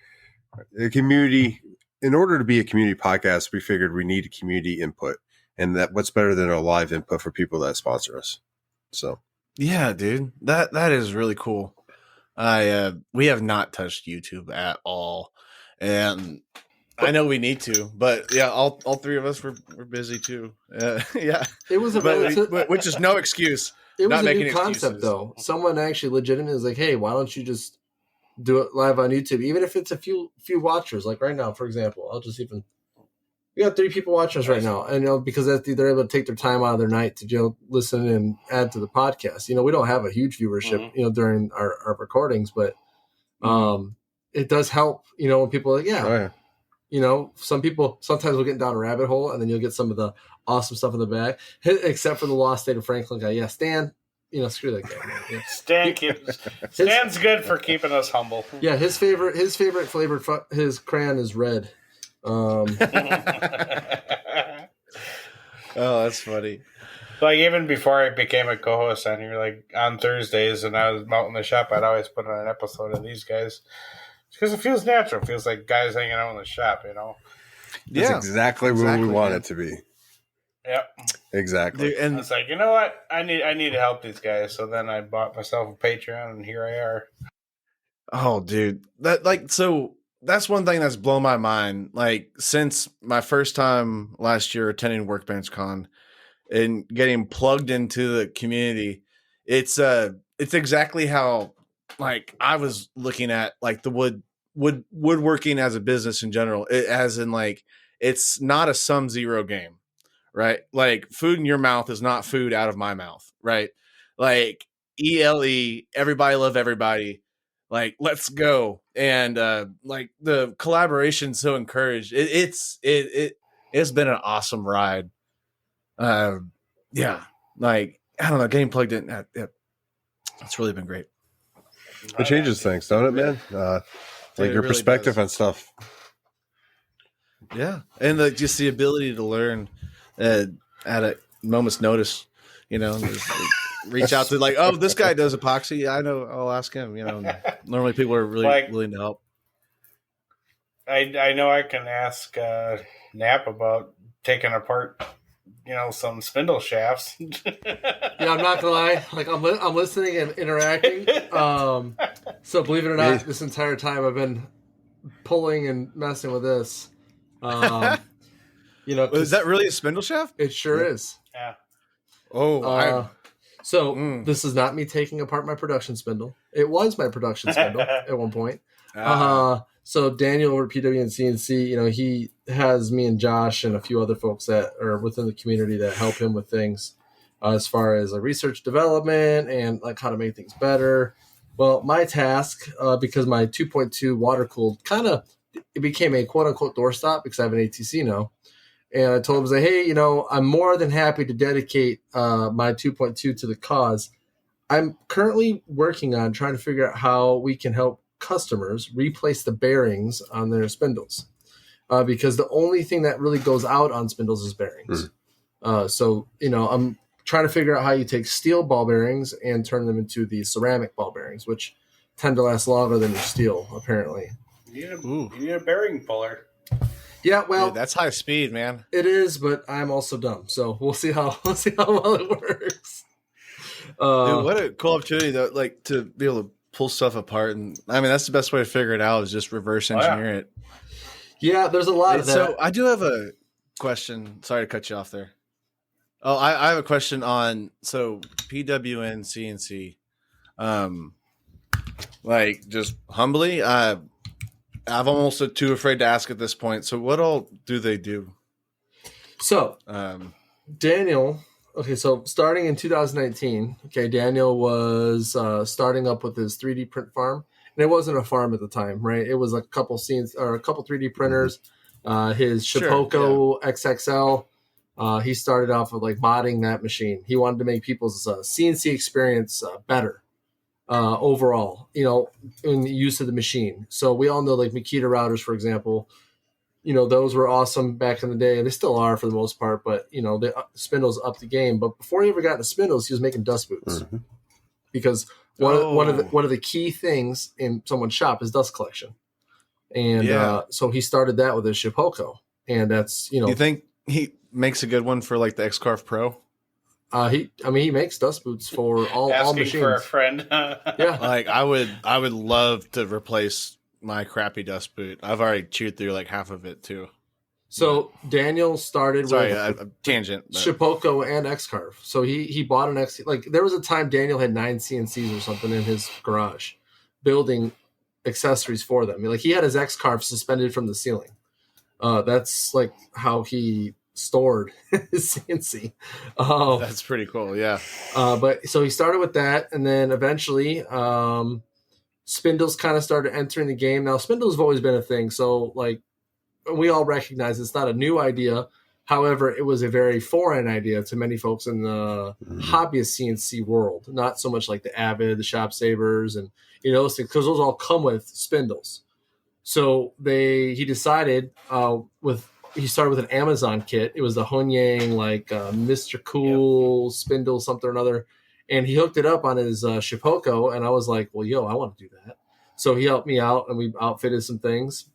community, in order to be a community podcast, we figured we need a community input, and that what's better than a live input for people that sponsor us. So yeah, dude, that is really cool. We have not touched YouTube at all, and I know we need to, but yeah, all three of us were busy too. Yeah, it was which is no excuse. It was a new concept, though. Someone actually legitimately was like, hey, why don't you just do it live on YouTube? Even if it's a few watchers, like right now, for example. We got 3 people watching us right now. And, because they're able to take their time out of their night to listen and add to the podcast. We don't have a huge viewership, during our recordings, but it does help, when people are like, yeah. Oh, yeah. Some people sometimes will get down a rabbit hole, and then you'll get some of the awesome stuff in the back, except for the Lost State of Franklin guy. Yeah, Stan, screw that guy. Man. Yeah. Stan's good for keeping us humble. Yeah, his favorite flavor, his crayon is red. Oh, that's funny. Like even before I became a co-host on here, like on Thursdays, and I was out in the shop, I'd always put on an episode of these guys. Because it feels natural. It feels like guys hanging out in the shop, That's exactly what we want it to be. Yep. Exactly. Dude, and I was like, you know what? I need to help these guys. So then I bought myself a Patreon, and here I are. oh, dude, that's one thing that's blown my mind. Like since my first time last year attending Workbench Con and getting plugged into the community, it's exactly how like I was looking at like the woodworking as a business in general. As in like it's not a sum zero game, right? Like food in your mouth is not food out of my mouth, right? Like ELE, everybody love everybody. Like let's go, and like the collaboration so encouraged. It's been an awesome ride. Yeah, like I don't know, getting plugged in. It's really been great. It changes things, don't it, man? Like your really perspective does. on stuff. Yeah, and just the ability to learn at a moment's notice. You know, just, reach out to like, oh, this guy does epoxy. I know. I'll ask him. You know, normally people are really Like- willing to help. I know I can ask Nap about taking apart, some spindle shafts. Yeah, I'm not gonna lie. Like I'm listening and interacting. So believe it or not, this entire time I've been pulling and messing with this. Is that really a spindle shaft? It sure is. Yeah. Oh, This is not me taking apart my production spindle. It was my production spindle at one point. So Daniel over at PW and CNC, he has me and Josh and a few other folks that are within the community that help him with things as far as research development and like how to make things better. Well, my task, because my 2.2 water cooled it became a quote unquote doorstop because I have an ATC now. And I told him, hey, I'm more than happy to dedicate my 2.2 to the cause. I'm currently working on trying to figure out how we can help customers replace the bearings on their spindles, because the only thing that really goes out on spindles is bearings. So I'm trying to figure out how you take steel ball bearings and turn them into the ceramic ball bearings, which tend to last longer than your steel, apparently. You need a bearing puller. Yeah, well, dude, that's high speed, man. It is, but I'm also dumb, so we'll see how well it works. Dude, what a cool opportunity though, like to be able to pull stuff apart, and I mean that's the best way to figure it out is just reverse engineer it. Yeah, there's a lot of that. So I do have a question. Sorry to cut you off there. Oh, I have a question on PWN CNC. Like just humbly, I'm almost too afraid to ask at this point. So what all do they do? So Daniel. Okay, so starting in 2019, Daniel was starting up with his 3D print farm, and it wasn't a farm at the time, right? It was a couple 3D printers. His Shipoko XXL. He started off with like modding that machine. He wanted to make people's CNC experience better overall, in the use of the machine. So we all know like Makita routers, for example. Those were awesome back in the day. They still are for the most part, but the spindles upped the game. But before he ever got into spindles, he was making dust boots, because one of the key things in someone's shop is dust collection, and so he started that with his Shipoko, and that's Do you think he makes a good one for like the X-Carve Pro? He makes dust boots for all machines. For a friend. Yeah, like I would love to replace my crappy dust boot. I've already chewed through like half of it too. So Daniel started with a tangent. Shipoko and X-Carve. So he bought an X. Like there was a time Daniel had 9 CNCs or something in his garage, building accessories for them. Like he had his X-Carve suspended from the ceiling. That's like how he stored his CNC. That's pretty cool. Yeah. But so he started with that, and then eventually spindles kind of started entering the game. Now spindles have always been a thing, so like we all recognize it's not a new idea. However, it was a very foreign idea to many folks in the hobbyist CNC world. Not so much like the Avid, the Shop Savers, and those things, because those all come with spindles. So he decided he started with an Amazon kit. It was the Hunyang like Mr. Cool spindle something or another. And he hooked it up on his Shipoko, and I was like, well, I want to do that. So he helped me out, and we outfitted some things.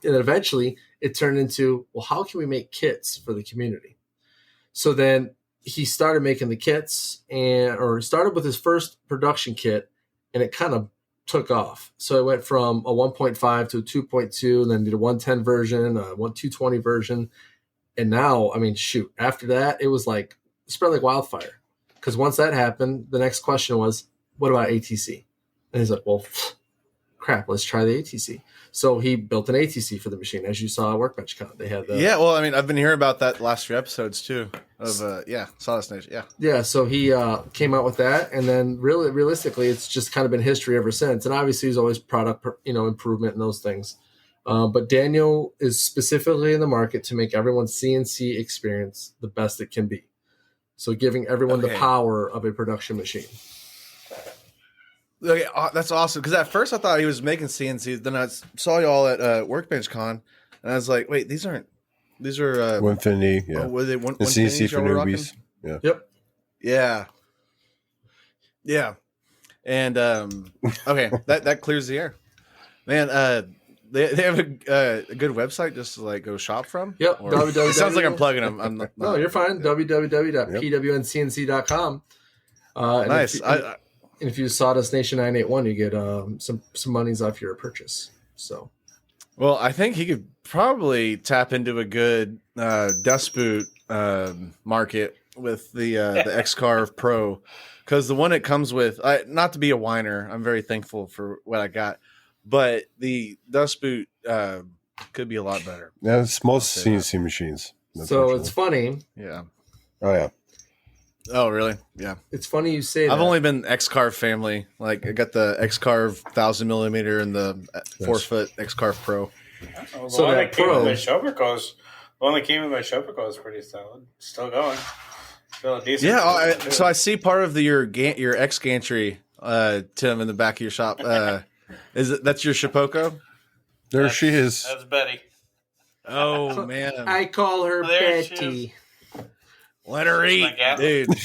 And then eventually it turned into, well, how can we make kits for the community? So then he started making the kits or started with his first production kit, and it kind of took off. So it went from a 1.5 to a 2.2, and then did a 110 version, a 220 version. And now, I mean, shoot, after that, it was like spread like wildfire. Because once that happened, the next question was, what about ATC? And he's like, well, crap, let's try the ATC. So he built an ATC for the machine, as you saw at Workbench Con. They had well, I mean, I've been hearing about that the last few episodes too of Sawdust Nation. Yeah. So he came out with that, and then realistically, it's just kind of been history ever since. And obviously, there's always product improvement and those things. But Daniel is specifically in the market to make everyone's CNC experience the best it can be. So giving everyone the power of a production machine. Okay, that's awesome. Because at first I thought he was making CNCs. Then I saw you all at Workbench Con, and I was like, "Wait, these are Winfinity, yeah. Were they one CNC for newbies? Yeah. Yep. Yeah. And okay, that clears the air, man. They have a good website just to like go shop from. Yep. It sounds like I'm plugging them. I'm not, no, you're fine. www.pwncnc.com. Nice. And if you Sawdust Nation 981, you get some monies off your purchase. So, well, I think he could probably tap into a good dust boot market with the X-Carve Pro, because the one it comes with, not to be a whiner, I'm very thankful for what I got, but the dust boot could be a lot better. Yeah, it's most CNC machines. So it's funny. Yeah. Oh, yeah. Oh, really? Yeah. It's funny you say that. I've only been X-Carve family. Like, I got the X-Carve 1000mm and the 4-foot X-Carve Pro. Oh, so that Pro, the one that came with my Shopico is pretty solid. Still going. Still decent. Yeah. So I see part of your X gantry, Tim, in the back of your shop. That's your Shopoko? There she is. That's Betty. Oh, man. I call her Betty. Let her eat, dude.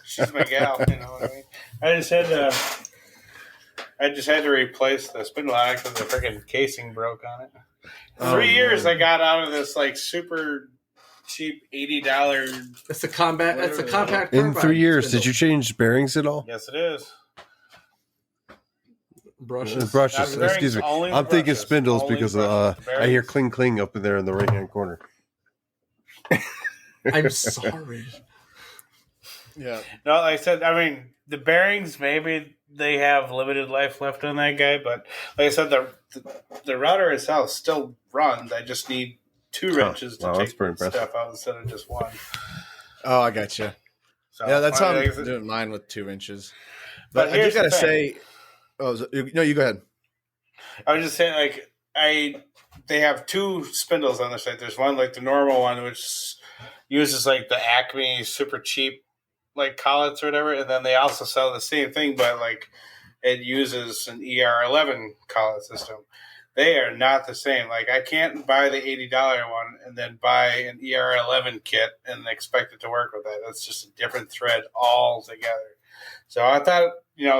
She's my gal. You know what I mean? I just had to replace the spindle on it because the freaking casing broke on it. 3 years I got out of this like super cheap $80. It's a compact. In 3 years, did you change bearings at all? Yes, it is. Brushes. Excuse me. I'm thinking spindles because I hear cling cling up in there in the right hand corner. I'm sorry. Yeah. No, like I said, I mean, the bearings, maybe they have limited life left on that guy, but like I said, the router itself still runs. I just need 2 wrenches to take stuff out instead of just 1. Oh, I got you. So, yeah, that's how I'm doing mine with 2 inches. But I just got to say... Oh, no, you go ahead. I was just saying, like, they have 2 spindles on their site. There's one, like the normal one, which uses like the Acme super cheap like collets or whatever, and then they also sell the same thing, but like it uses an ER11 collet system. They are not the same. Like, I can't buy the $80 one and then buy an ER11 kit and expect it to work with that. That's just a different thread altogether. So I thought,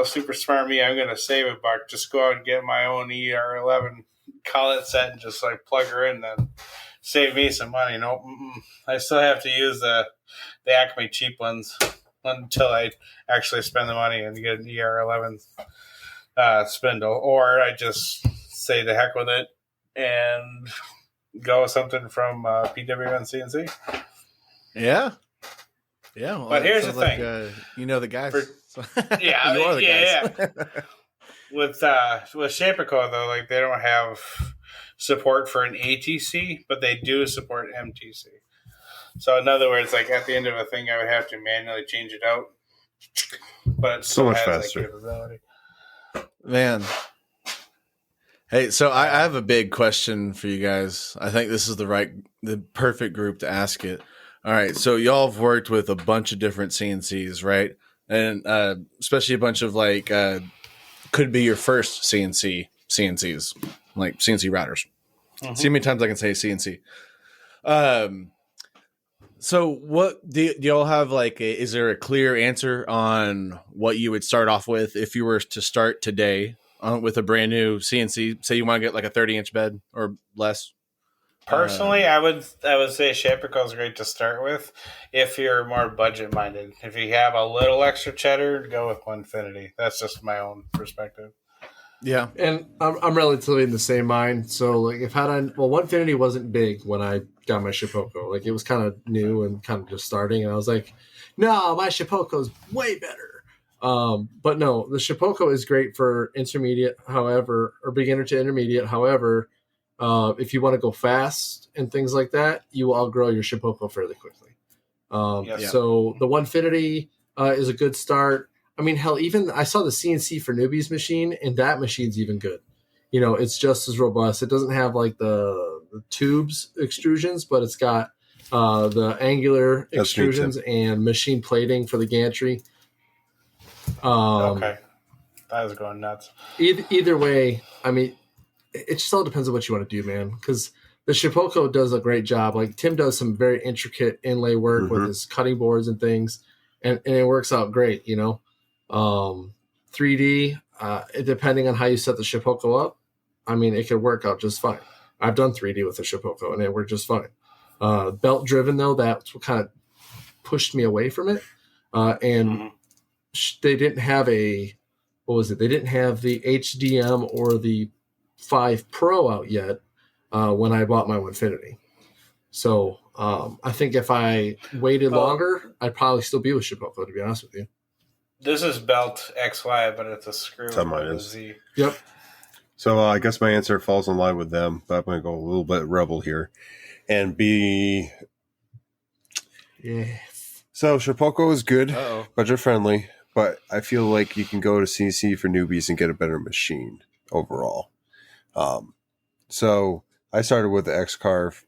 super smart me, I'm going to save a buck. Just go out and get my own ER11 collet set and just like plug her in, then save me some money. No, I still have to use the Acme cheap ones until I actually spend the money and get an ER11 spindle, or I just say the heck with it and go with something from PWN CNC. Yeah. Yeah. Well, but here's the thing. The guys. Yeah. You are the guys. Yeah. With Shapeco, though, like, they don't have support for an ATC, but they do support MTC. So in other words, like, at the end of a thing, I would have to manually change it out. But it so much has faster. that capability. Man. Hey, so I have a big question for you guys. I think this is the perfect group to ask it. All right, so y'all have worked with a bunch of different CNCs, right? And especially a bunch of like could be your first CNCs, like CNC routers. Mm-hmm. See how many times I can say CNC. So what do y'all have, like, is there a clear answer on what you would start off with if you were to start today with a brand new CNC? Say you want to get like a 30-inch bed or less. Personally, I would say Shapeco is great to start with if you're more budget minded. If you have a little extra cheddar, go with Onefinity. That's just my own perspective. Yeah, and I'm relatively in the same mind. So like, if Onefinity wasn't big when I got my Shapeco. Like it was kind of new and kind of just starting, and I was like, no, my Shapeco's way better. But no, the Shapeco is great for intermediate, however, or beginner to intermediate. However, if you want to go fast and things like that, you will outgrow your Shapeco fairly quickly. So the Onefinity is a good start. I mean, hell, even I saw the CNC for newbies machine, and that machine's even good. It's just as robust. It doesn't have like the tubes extrusions, but it's got the angular extrusions and machine plating for the gantry. Okay. That was going nuts. Either way, I mean, it just all depends on what you want to do, man. Because the Shapeco does a great job. Like Tim does some very intricate inlay work with his cutting boards and things, and it works out great. 3D, depending on how you set the Shapeco up, I mean, it could work out just fine. I've done 3D with the Shapeco, and it worked just fine. Belt driven though, that's what kind of pushed me away from it. And they didn't have They didn't have the HDM or the 5 Pro out yet when I bought my Onefinity. So I think if I waited longer, I'd probably still be with Shapeco, to be honest with you. This is belt XY, but it's a screw. That's mine is. Z. Yep. So I guess my answer falls in line with them, but I'm going to go a little bit rebel here and be. Yes. So Shapeco is good, budget friendly, but I feel like you can go to CNC for newbies and get a better machine overall. So I started with the X-Carve.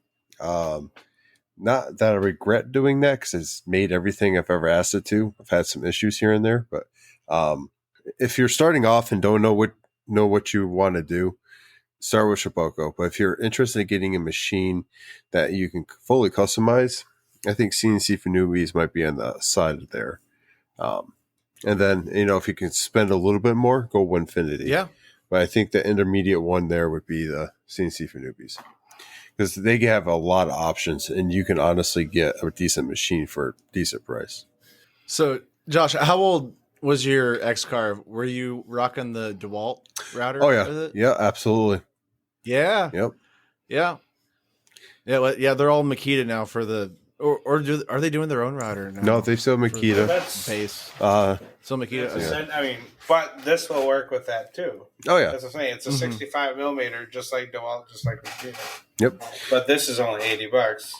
Not that I regret doing that because it's made everything I've ever asked it to. I've had some issues here and there, but if you're starting off and don't know what you want to do, start with Shapeco. But if you're interested in getting a machine that you can fully customize, I think CNC for newbies might be on the side there. And then, if you can spend a little bit more, go Onefinity. Yeah. But I think the intermediate one there would be the CNC for newbies. Because they have a lot of options, and you can honestly get a decent machine for a decent price. So, Josh, how old was your X-Carve? Were you rocking the DeWalt router? Oh, yeah. Yeah, absolutely. Yeah. Yep. Yeah. Yeah, well, yeah, they're all Makita now for the... Are they doing their own router now? No, they still Makita. Pace. So Makita. But this will work with that too. Oh yeah, that's what I'm saying. It's a 65 millimeter, just like DeWalt, just like Makita. Yep. But this is only $80.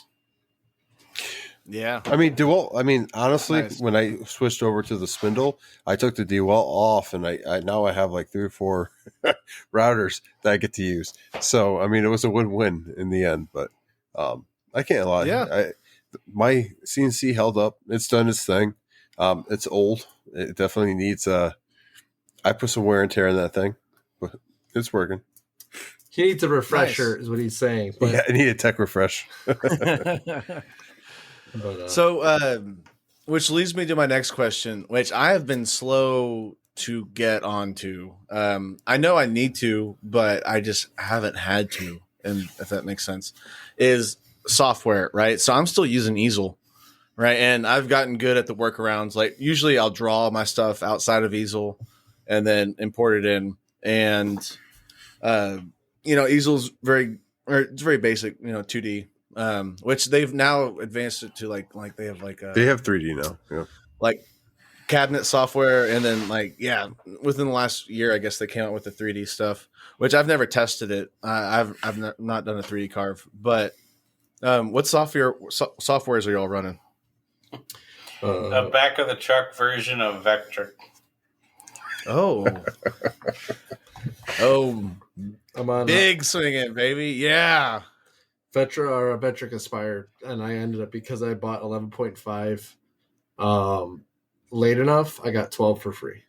Yeah. I mean DeWalt. I mean honestly, when I switched over to the spindle, I took the DeWalt off, and I now I have like 3 or 4 routers that I get to use. So I mean, it was a win-win in the end. But I can't lie. Yeah. My CNC held up. It's done its thing. It's old. It definitely needs I put some wear and tear in that thing, but it's working. He needs a refresher, is what he's saying. But... Yeah, I need a tech refresh. So, which leads me to my next question, which I have been slow to get onto. I know I need to, but I just haven't had to, and if that makes sense, is software, right? So I'm still using Easel, right? And I've gotten good at the workarounds. Like usually I'll draw my stuff outside of Easel and then import it in. And, Easel's it's very basic, 2D, which they've now advanced it to like they have they have 3D now. Yeah. Like cabinet software. And then within the last year, I guess they came out with the 3D stuff, which I've never tested it. I've not done a 3D carve, but what softwares are y'all running? A back of the truck version of Vectric. Oh, I'm on big swinging, baby. Yeah, Vectric Aspire, and I ended up because I bought 11.5 late enough. I got 12 for free.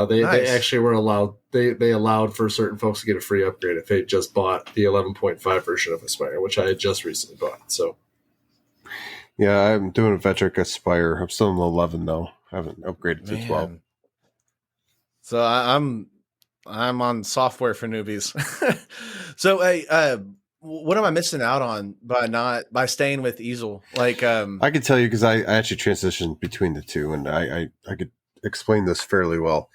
They actually were allowed. They allowed for certain folks to get a free upgrade if they just bought the 11.5 version of Aspire, which I had just recently bought. So, yeah, I'm doing a Vectric Aspire. I'm still in the 11 though. I haven't upgraded to 12. So I'm on software for newbies. So, hey, what am I missing out on by staying with easel? Like, I can tell you because I actually transitioned between the two, and I could explain this fairly well.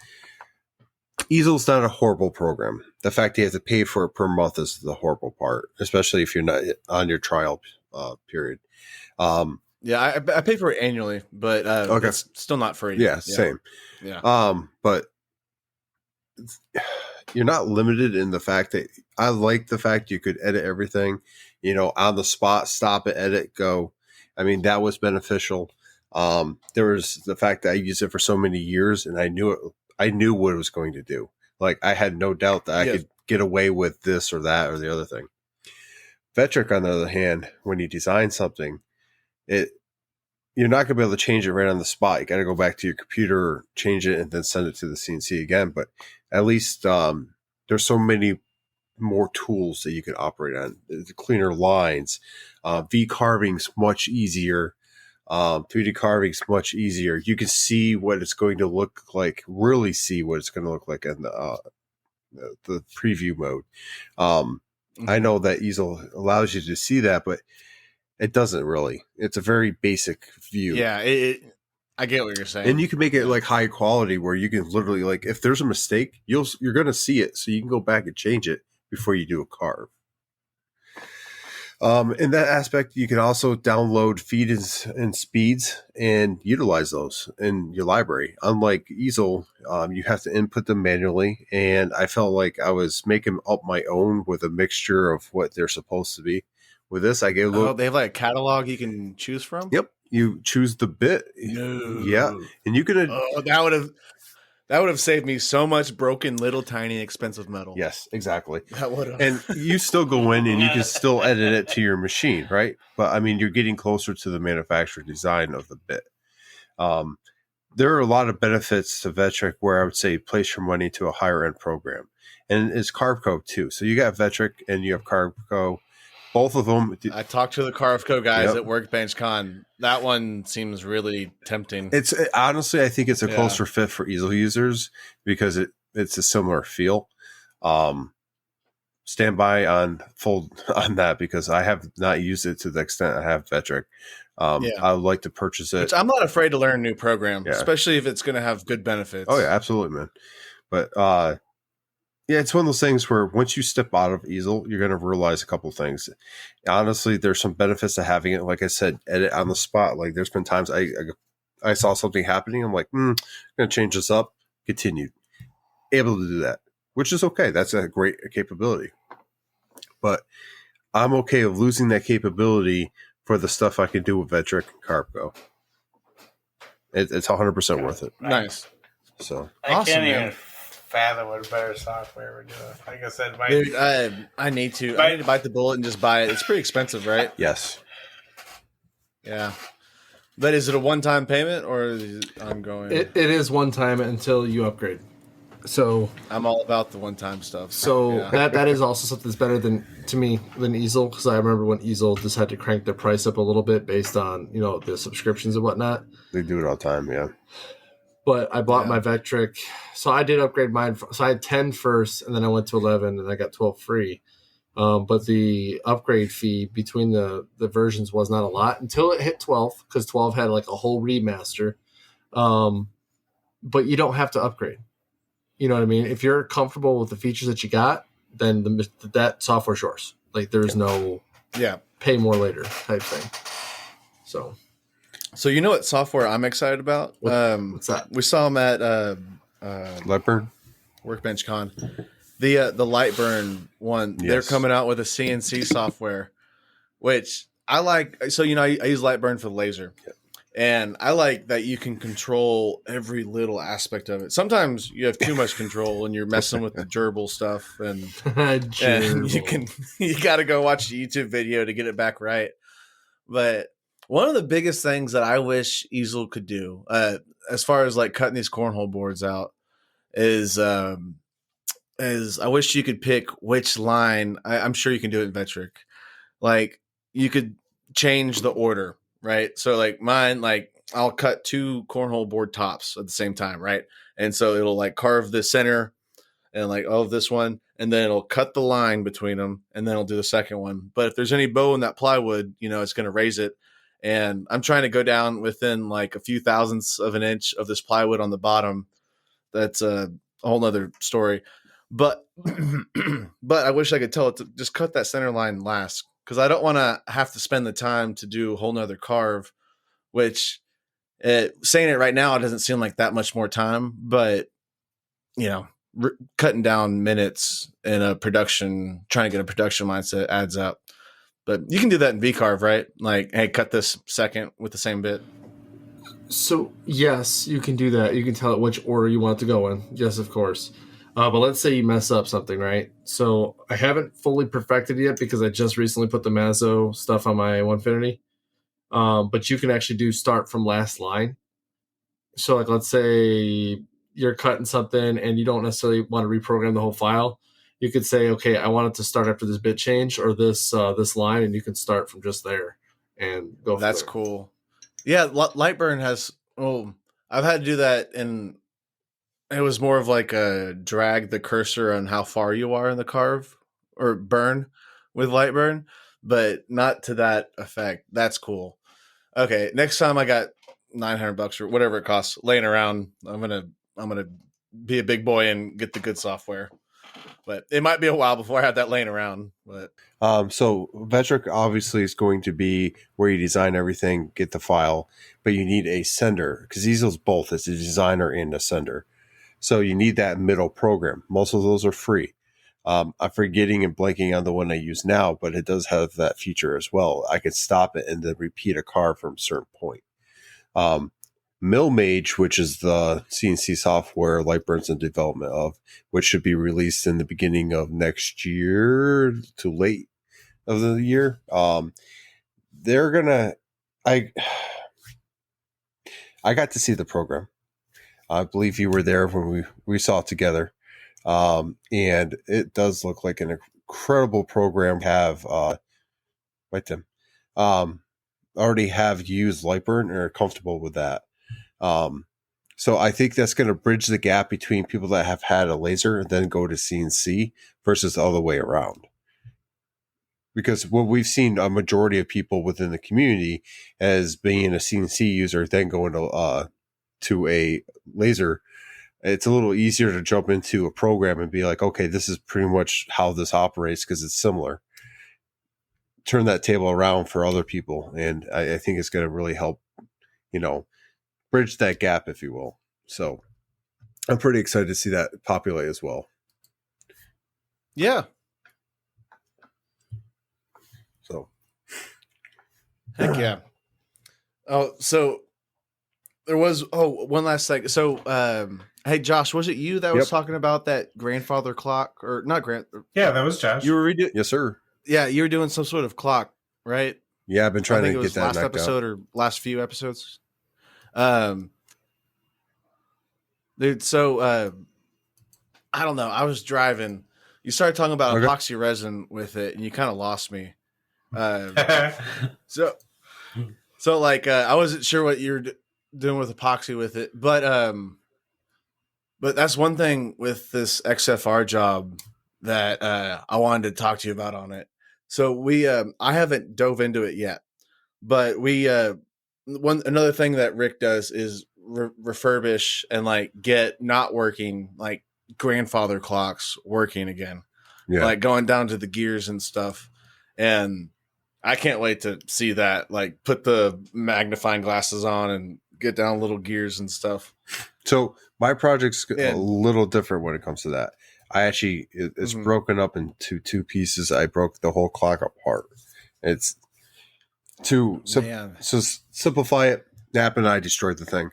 Easel's not a horrible program. The fact you have to pay for it per month is the horrible part, especially if you're not on your trial period. Yeah, I pay for it annually, but okay. It's still not free. Yeah, same. Yeah. But you're not limited in the fact that I like the fact you could edit everything, on the spot, stop it, edit, go. I mean, that was beneficial. There was the fact that I used it for so many years, and I knew what it was going to do. Like, I had no doubt that I could get away with this or that or the other thing. Vectric, on the other hand, when you design something, you're not going to be able to change it right on the spot. You got to go back to your computer, change it, and then send it to the CNC again. But at least there's so many more tools that you can operate on. The cleaner lines, V carving's much easier. 3D carving's much easier. You can see what it's going to look like. Really see what it's going to look like in the preview mode. I know that easel allows you to see that, but it doesn't really. It's a very basic view. Yeah, I get what you're saying. And you can make it like high quality where you can literally, like, if there's a mistake, you're going to see it, so you can go back and change it before you do a carve. In that aspect, you can also download feeds and speeds and utilize those in your library. Unlike easel, you have to input them manually, and I felt like I was making up my own with a mixture of what they're supposed to be. With this, I get a little. Oh, they have like a catalog you can choose from? Yep. You choose the bit. No. Yeah. And you can. Oh, that would have saved me so much broken, little, tiny, expensive metal. Yes, exactly. That would have. And you still go in and you can still edit it to your machine, right? But I mean, you're getting closer to the manufacturer design of the bit. There are a lot of benefits to Vectric where I would say place your money to a higher end program. And it's Carveco too. So you got Vectric and you have Carveco. Both of them. I talked to the Carveco guys at Workbench Con. That one seems really tempting. It's honestly, I think it's a closer fit for easel users because it's a similar feel. Stand by on that because I have not used it to the extent I have Vectric. I would like to purchase it. Which I'm not afraid to learn a new program, especially if it's going to have good benefits. Oh yeah, absolutely, man. But yeah, it's one of those things where once you step out of easel, you're going to realize a couple of things. Honestly, there's some benefits to having it. Like I said, edit on the spot. Like there's been times I saw something happening. I'm like, I'm going to change this up. Continued. Able to do that, which is okay. That's a great capability. But I'm okay with losing that capability for the stuff I can do with Vectric and Carveco. It's 100% worth it. Nice. So I can't even fathom what better software we're doing. Like I said, dude, I need to bite the bullet and just buy it. It's pretty expensive, right? Yes. Yeah. But is it a one-time payment or is it ongoing? It is one time until you upgrade. So I'm all about the one-time stuff. So that is also something that's better to me than easel, because I remember when easel decided to crank their price up a little bit based on the subscriptions and whatnot. They do it all the time, yeah. But I bought my Vectric, so I did upgrade mine. So I had 10 first, and then I went to 11, and I got 12 free. But the upgrade fee between the versions was not a lot until it hit 12, because 12 had like a whole remaster. But you don't have to upgrade. You know what I mean? If you're comfortable with the features that you got, then that software's yours. Like there's no pay more later type thing. So you know what software I'm excited about? What's that? We saw them at Lightburn Workbench Con. The Lightburn one, they're coming out with a CNC software, which I like. So I use Lightburn for the laser, and I like that you can control every little aspect of it. Sometimes you have too much control and you're messing with the gerbil stuff, and you got to go watch a YouTube video to get it back right. But one of the biggest things that I wish easel could do, as far as like cutting these cornhole boards out, is I wish you could pick which line. I'm sure you can do it in Vectric. Like you could change the order, right? So like mine, like I'll cut 2 cornhole board tops at the same time, right? And so it'll like carve the center and like this one, and then it'll cut the line between them, and then it'll do the second one. But if there's any bow in that plywood, it's going to raise it. And I'm trying to go down within like a few thousandths of an inch of this plywood on the bottom. That's a whole nother story. But but I wish I could tell it to just cut that center line last, because I don't want to have to spend the time to do a whole nother carve, which saying it right now, it doesn't seem like that much more time, but cutting down minutes in a production, trying to get a production mindset adds up. But you can do that in V-carve, right? Like, hey, cut this second with the same bit. So yes, you can do that. You can tell it which order you want it to go in. Yes, of course. But let's say you mess up something, right? So I haven't fully perfected it yet because I just recently put the Mazzo stuff on my Onefinity. But you can actually do start from last line. So like, let's say you're cutting something and you don't necessarily want to reprogram the whole file. You could say, okay, I want it to start after this bit change or this line, and you can start from just there and go. That's there. Cool. Yeah, Lightburn has. Oh, I've had to do that, and it was more of like a drag the cursor on how far you are in the carve or burn with Lightburn, but not to that effect. That's cool. Okay, next time I got $900 or whatever it costs laying around, I'm gonna be a big boy and get the good software. But it might be a while before I have that laying around. But so Vetric obviously is going to be where you design everything, get the file, but you need a sender because Easel's both as a designer and a sender. So you need that middle program. Most of those are free. I'm forgetting and blanking on the one I use now, but it does have that feature as well. I could stop it and then repeat a carve from a certain point. MillMage, which is the CNC software Lightburn's in development of, which should be released in the beginning of next year to late of the year. They're gonna. I got to see the program. I believe you were there when we saw it together, and it does look like an incredible program. Have right then, already have used Lightburn and are comfortable with that. So I think that's going to bridge the gap between people that have had a laser and then go to CNC versus the other way around. Because what we've seen a majority of people within the community as being a CNC user, then going to a laser, it's a little easier to jump into a program and be like, okay, this is pretty much how this operates because it's similar. Turn that table around for other people. And I think it's going to really help, bridge that gap, if you will. So I'm pretty excited to see that populate as well. Yeah. So heck yeah. Oh, so there was one last thing. So hey Josh, was it you that was talking about that grandfather clock or not Yeah, that was Josh. You were redoing. Yes, sir. Yeah, you were doing some sort of clock, right? Yeah, I've been trying to get that last episode or last few episodes. Dude, so I don't know. I was driving. You started talking about epoxy resin with it, and you kind of lost me. So like I wasn't sure what you're doing with epoxy with it, but that's one thing with this XFR job that I wanted to talk to you about on it. So we I haven't dove into it yet, but we another thing that Rick does is refurbish and like get not working like grandfather clocks working again. Yeah. Like going down to the gears and stuff. And I can't wait to see that, like put the magnifying glasses on and get down little gears and stuff. So my project's a little different when it comes to that. I actually, it's broken up into two pieces. I broke the whole clock apart. It's to simplify it. Nap and I destroyed the thing.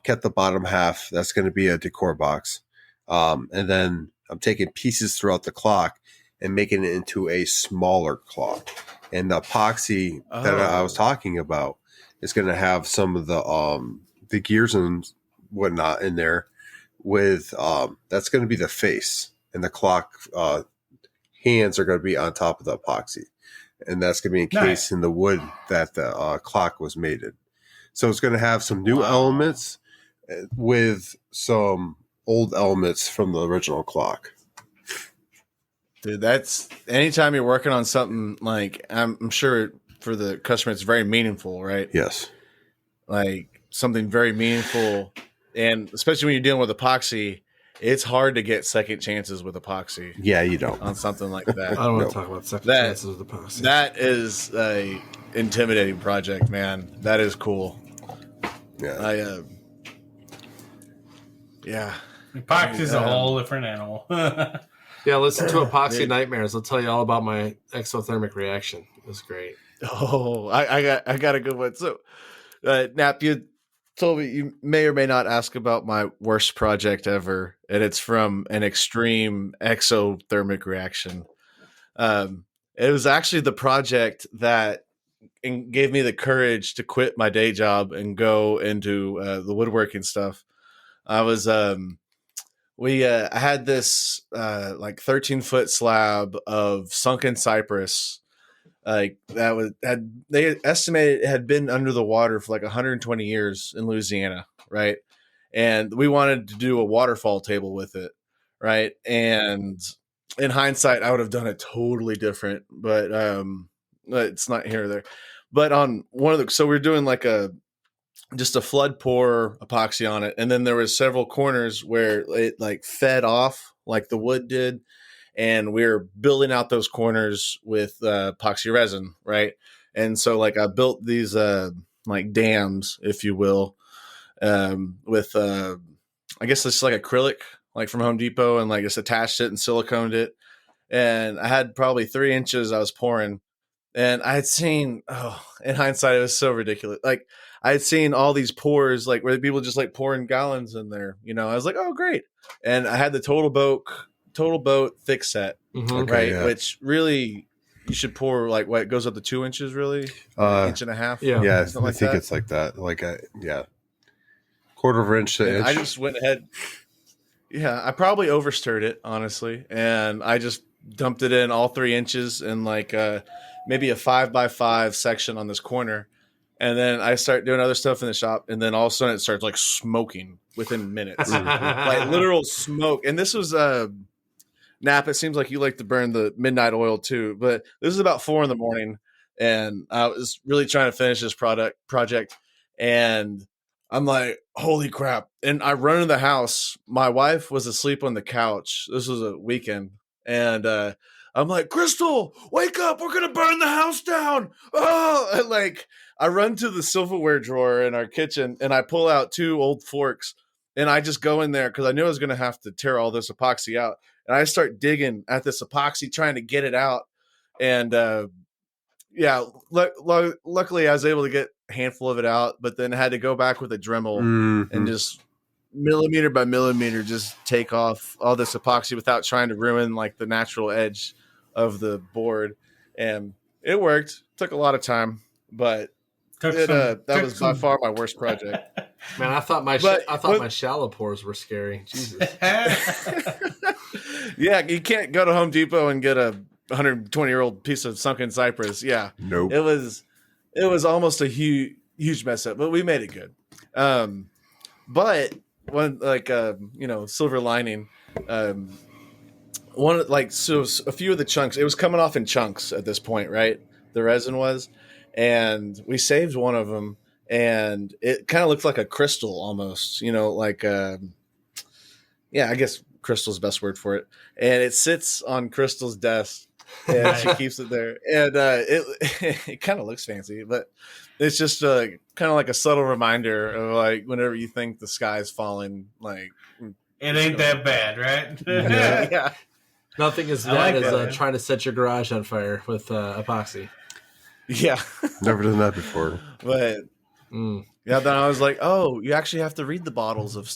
Kept the bottom half. That's going to be a decor box. And then I'm taking pieces throughout the clock and making it into a smaller clock. And the epoxy that I was talking about is going to have some of the gears and whatnot in there. With that's going to be the face, and the clock hands are going to be on top of the epoxy, and that's going to be encased in the wood that the clock was made in. So it's going to have some new elements with some old elements from the original clock. Dude, that's anytime you're working on something like I'm sure for the customer it's very meaningful, right? Yes. Like something very meaningful, and especially when you're dealing with epoxy, it's hard to get second chances with epoxy. Yeah, you don't on something like that. I don't want to talk about second chances with epoxy. That is a intimidating project, man. That is cool. Yeah. Yeah. Epoxy's a whole different animal. Yeah, listen to Epoxy Nightmares. I'll tell you all about my exothermic reaction. It was great. Oh, I got a good one. So, Nap, you told me you may or may not ask about my worst project ever, and it's from an extreme exothermic reaction. It was actually the project that gave me the courage to quit my day job and go into the woodworking stuff. I was I had this like 13-foot slab of sunken cypress, like they estimated it had been under the water for like 120 years in Louisiana, right? And we wanted to do a waterfall table with it, right? And in hindsight, I would have done it totally different, but it's not here or there. But on one of the, so we're doing like just a flood pour epoxy on it, and then there was several corners where it like fed off like the wood did, and we were building out those corners with epoxy resin, right? And so like I built these like dams, if you will, with I guess it's like acrylic, like from Home Depot, and like just attached it and siliconed it, and I had probably 3 inches I was pouring. And I had seen, in hindsight, it was so ridiculous. Like I had seen all these pours, like where people just like pouring gallons in there. You know, I was like, oh, great. And I had the total boat thick set, right? Yeah. Which really you should pour like what goes up to 2 inches, really, inch and a half. Yeah, I think it's like that. Like quarter of an inch to inch. I just went ahead. Yeah, I probably overstirred it, honestly, and I just dumped it in all 3 inches and like maybe a 5x5 section on this corner. And then I start doing other stuff in the shop. And then all of a sudden it starts like smoking within minutes, like literal smoke. And this was Nap. It seems like you like to burn the midnight oil too, but this is about 4 a.m. and I was really trying to finish this project. And I'm like, holy crap. And I run into the house. My wife was asleep on the couch. This was a weekend. And, I'm like, Crystal, wake up. We're going to burn the house down. Oh, and like I run to the silverware drawer in our kitchen and I pull out 2 old forks and I just go in there because I knew I was going to have to tear all this epoxy out. And I start digging at this epoxy, trying to get it out. And luckily I was able to get a handful of it out, but then I had to go back with a Dremel and just millimeter by millimeter just take off all this epoxy without trying to ruin like the natural edge of the board. And it worked. Took a lot of time, but that was by far my worst project. Man, I thought my shallow pours were scary. Jesus. Yeah, you can't go to Home Depot and get a 120-year-old piece of sunken cypress. Yeah. Nope. It was almost a huge mess up, but we made it good. But one like silver lining, one like so a few of the chunks, it was coming off in chunks at this point, right? The resin was, and we saved one of them, and it kind of looked like a crystal almost, like I guess crystal's the best word for it. And it sits on Crystal's desk, and she keeps it there, and it kind of looks fancy, but it's just kind of like a subtle reminder of like whenever you think the sky's falling, like it ain't that bad, right? Yeah. Nothing as bad as trying to set your garage on fire with epoxy. Yeah. Never done that before. But yeah, then I was like, oh, you actually have to read the bottles of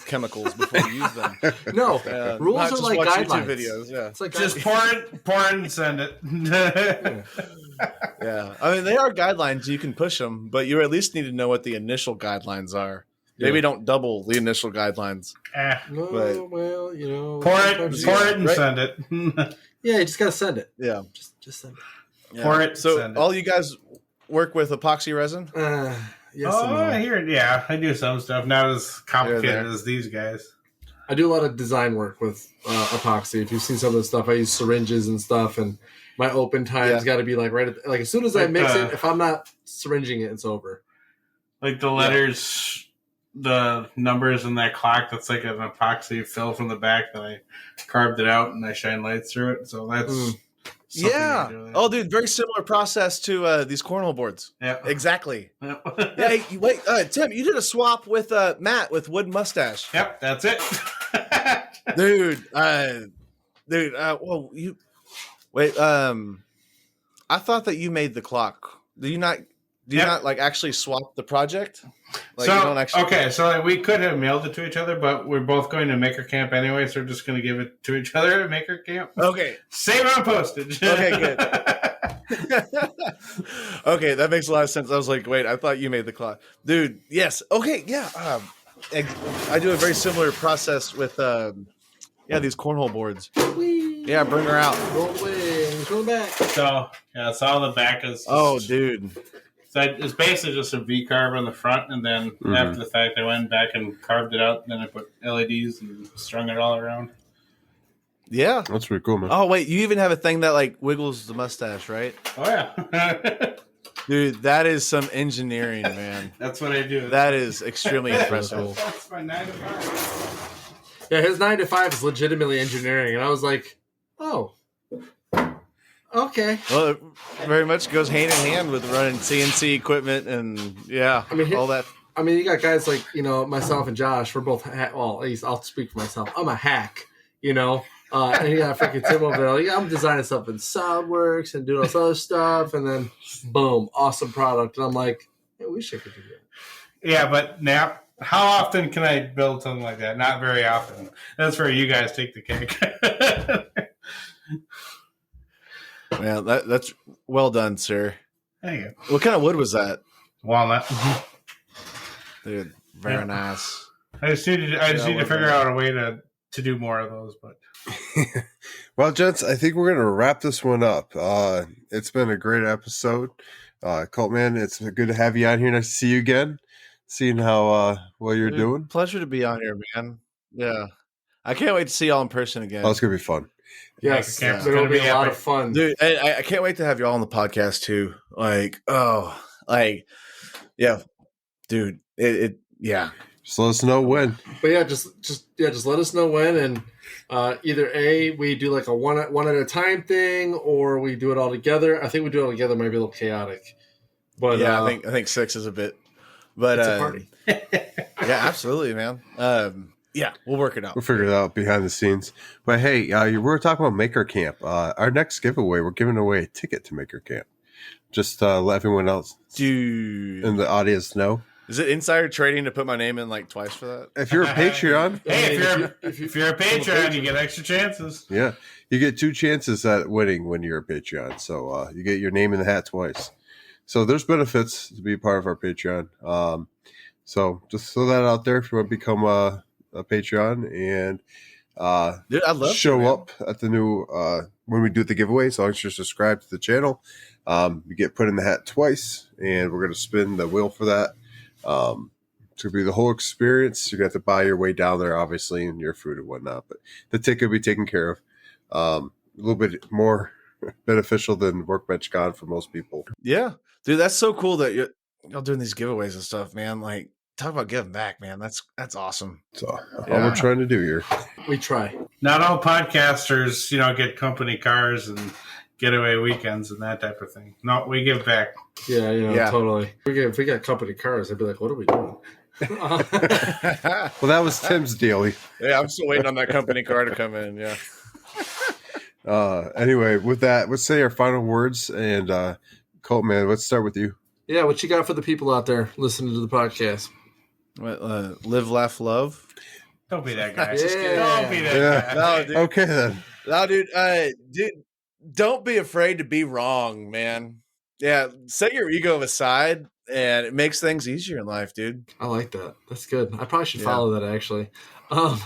chemicals before you use them. No, rules are like guidelines. Videos. Yeah. It's like just pour it and send it. Yeah. I mean, they are guidelines. You can push them, but you at least need to know what the initial guidelines are. Maybe don't double the initial guidelines. Well, pour it and send it. Yeah, you just gotta send it. Yeah, just send it. Yeah. Pour it. So all you guys work with epoxy resin? Yes. I hear it. Yeah, I do some stuff. Not as complicated as these guys. I do a lot of design work with epoxy. If you've seen some of the stuff, I use syringes and stuff, and my open time's got to be like right at like as soon as I mix it. If I'm not syringing it, it's over. Like the letters, the numbers in that clock. That's like an epoxy fill from the back that I carved it out and I shine lights through it. So that's Oh, dude, very similar process to these cornhole boards. Yeah, exactly. Yep. Yeah, hey, wait, Tim, you did a swap with Matt with Wood Mustache. Yep, that's it. dude. Well, you wait. I thought that you made the clock. Do you not like actually swap the project? Like, so you don't actually so we could have mailed it to each other, but we're both going to Maker Camp anyway, so we're just going to give it to each other at Maker Camp. Okay, save on postage. Okay, good. Okay, that makes a lot of sense. I was like, wait, I thought you made the clock, dude. Yes. Okay, yeah. I do a very similar process with these cornhole boards. Whee! Yeah, bring her out. Roll away, roll back. So all the back is. Dude. So it's basically just a V carve on the front, and then after the fact, I went back and carved it out. And then I put LEDs and strung it all around. Yeah, that's pretty cool, man. Oh wait, you even have a thing that like wiggles the mustache, right? Oh yeah, dude, that is some engineering, man. That's what I do. That is extremely impressive. That's my 9 to 5. Yeah, his 9 to 5 is legitimately engineering, and I was like, oh. Okay. Well, it very much goes hand in hand with running CNC equipment and all that. I mean, you got guys like, myself and Josh, we're both, well, at least I'll speak for myself. I'm a hack, and you got freaking Tim over there. Like, I'm designing stuff in SolidWorks and doing all this other stuff. And then, boom, awesome product. And I'm like, hey, we should do that. Yeah, but now, how often can I build something like that? Not very often. That's where you guys take the cake. Yeah, that's well done, sir. Thank you. What kind of wood was that? Walnut. Dude, very nice. I just need to figure out a way to do more of those, but. Well, gents, I think we're going to wrap this one up. It's been a great episode. Colt, man, it's good to have you on here. Nice to see you again. Seeing how well you're doing. Pleasure to be on here, man. Yeah. I can't wait to see y'all in person again. Oh, it's going to be fun. Yes, it'll be a lot of fun. Dude, I can't wait to have y'all on the podcast too. Dude, yeah. Just let us know when. But yeah, just let us know when, and either we do like a one at a time thing, or we do it all together. I think we do it all together might be a little chaotic. But yeah, I think 6 is a bit. But it's a party. Yeah, absolutely, man. Yeah, we'll work it out. We'll figure it out behind the scenes. But hey, we're talking about Maker Camp. Our next giveaway, we're giving away a ticket to Maker Camp. Just let everyone else in the audience know. Is it insider trading to put my name in like twice for that? If you're a Patreon, if you're a Patreon, you get extra chances. Yeah, you get 2 chances at winning when you're a Patreon. So you get your name in the hat twice. So there's benefits to be a part of our Patreon. So just throw that out there if you want to become a Patreon, and dude, I'd love show up at the new when we do the giveaway. As long as you're subscribed to the channel, you get put in the hat twice, and we're going to spin the wheel for that. To be the whole experience. You're going to have to buy your way down there, obviously, and your food and whatnot, but the ticket will be taken care of. A little bit more beneficial than Workbench Con for most people. Yeah, dude, that's so cool that y'all doing these giveaways and stuff, man. Like, talk about giving back, man. That's awesome. So all we're trying to do here. We try. Not all podcasters, get company cars and getaway weekends and that type of thing. No, we give back. Yeah, totally. If we got company cars, I'd be like, what are we doing? Well, that was Tim's deal. Yeah, I'm still waiting on that company car to come in. Yeah. Anyway, with that, let's say our final words. And Colt, man, let's start with you. Yeah, what you got for the people out there listening to the podcast? Live, laugh, love. Don't be that guy. Yeah. Don't be that guy. No, dude. Okay, then. No, dude. Don't be afraid to be wrong, man. Yeah, set your ego aside, and it makes things easier in life, dude. I like that. That's good. I probably should follow that, actually. I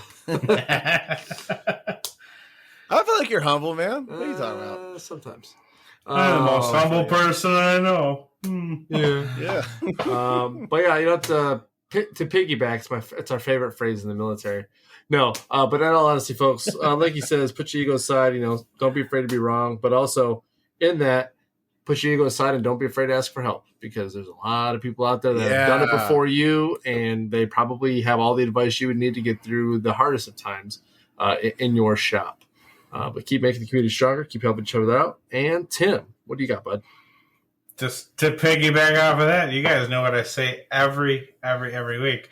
feel like you're humble, man. What are you talking about? Sometimes. I'm the most humble person I know. Yeah. Yeah. But yeah, to piggyback, it's our favorite phrase in the military. No, but in all honesty, folks, like he says, put your ego aside. Don't be afraid to be wrong, but also in that, put your ego aside and don't be afraid to ask for help, because there's a lot of people out there that have done it before you, and they probably have all the advice you would need to get through the hardest of times in your shop. But keep making the community stronger, keep helping each other out. And Tim, what do you got, bud? Just to piggyback off of that, you guys know what I say every week.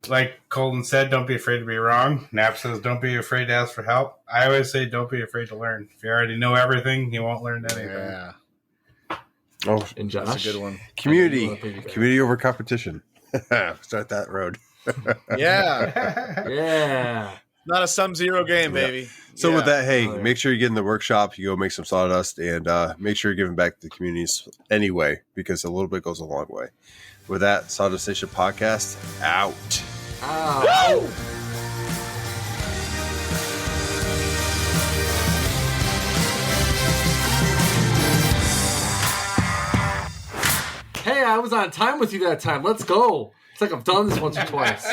Like Colton said, don't be afraid to be wrong. Knapp says, don't be afraid to ask for help. I always say, don't be afraid to learn. If you already know everything, you won't learn anything. Yeah. Oh, and Josh, that's a good one. Community over competition. Start that road. Yeah. Not a sum zero game, baby. So with that, hey, make sure you get in the workshop. You go make some sawdust, and make sure you're giving back to the communities anyway, because a little bit goes a long way. With that, Sawdust Nation podcast out. Woo! Hey, I was on time with you that time. Let's go. It's like I've done this once or twice.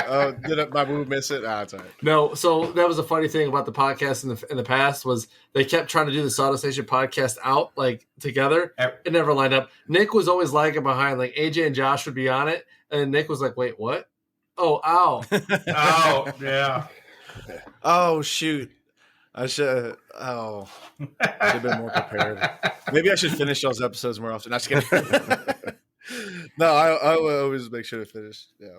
Oh, did my move miss it? It's all right. No, so that was a funny thing about the podcast in the past was they kept trying to do the Sawdust Nation podcast out like together. It never lined up. Nick was always lagging behind. Like AJ and Josh would be on it, and Nick was like, "Wait, what? Oh, ow, oh, yeah. Oh shoot, I should. Oh, I should have been more prepared. Maybe I should finish those episodes more often. I'm just kidding. No, I always make sure to finish. Yeah.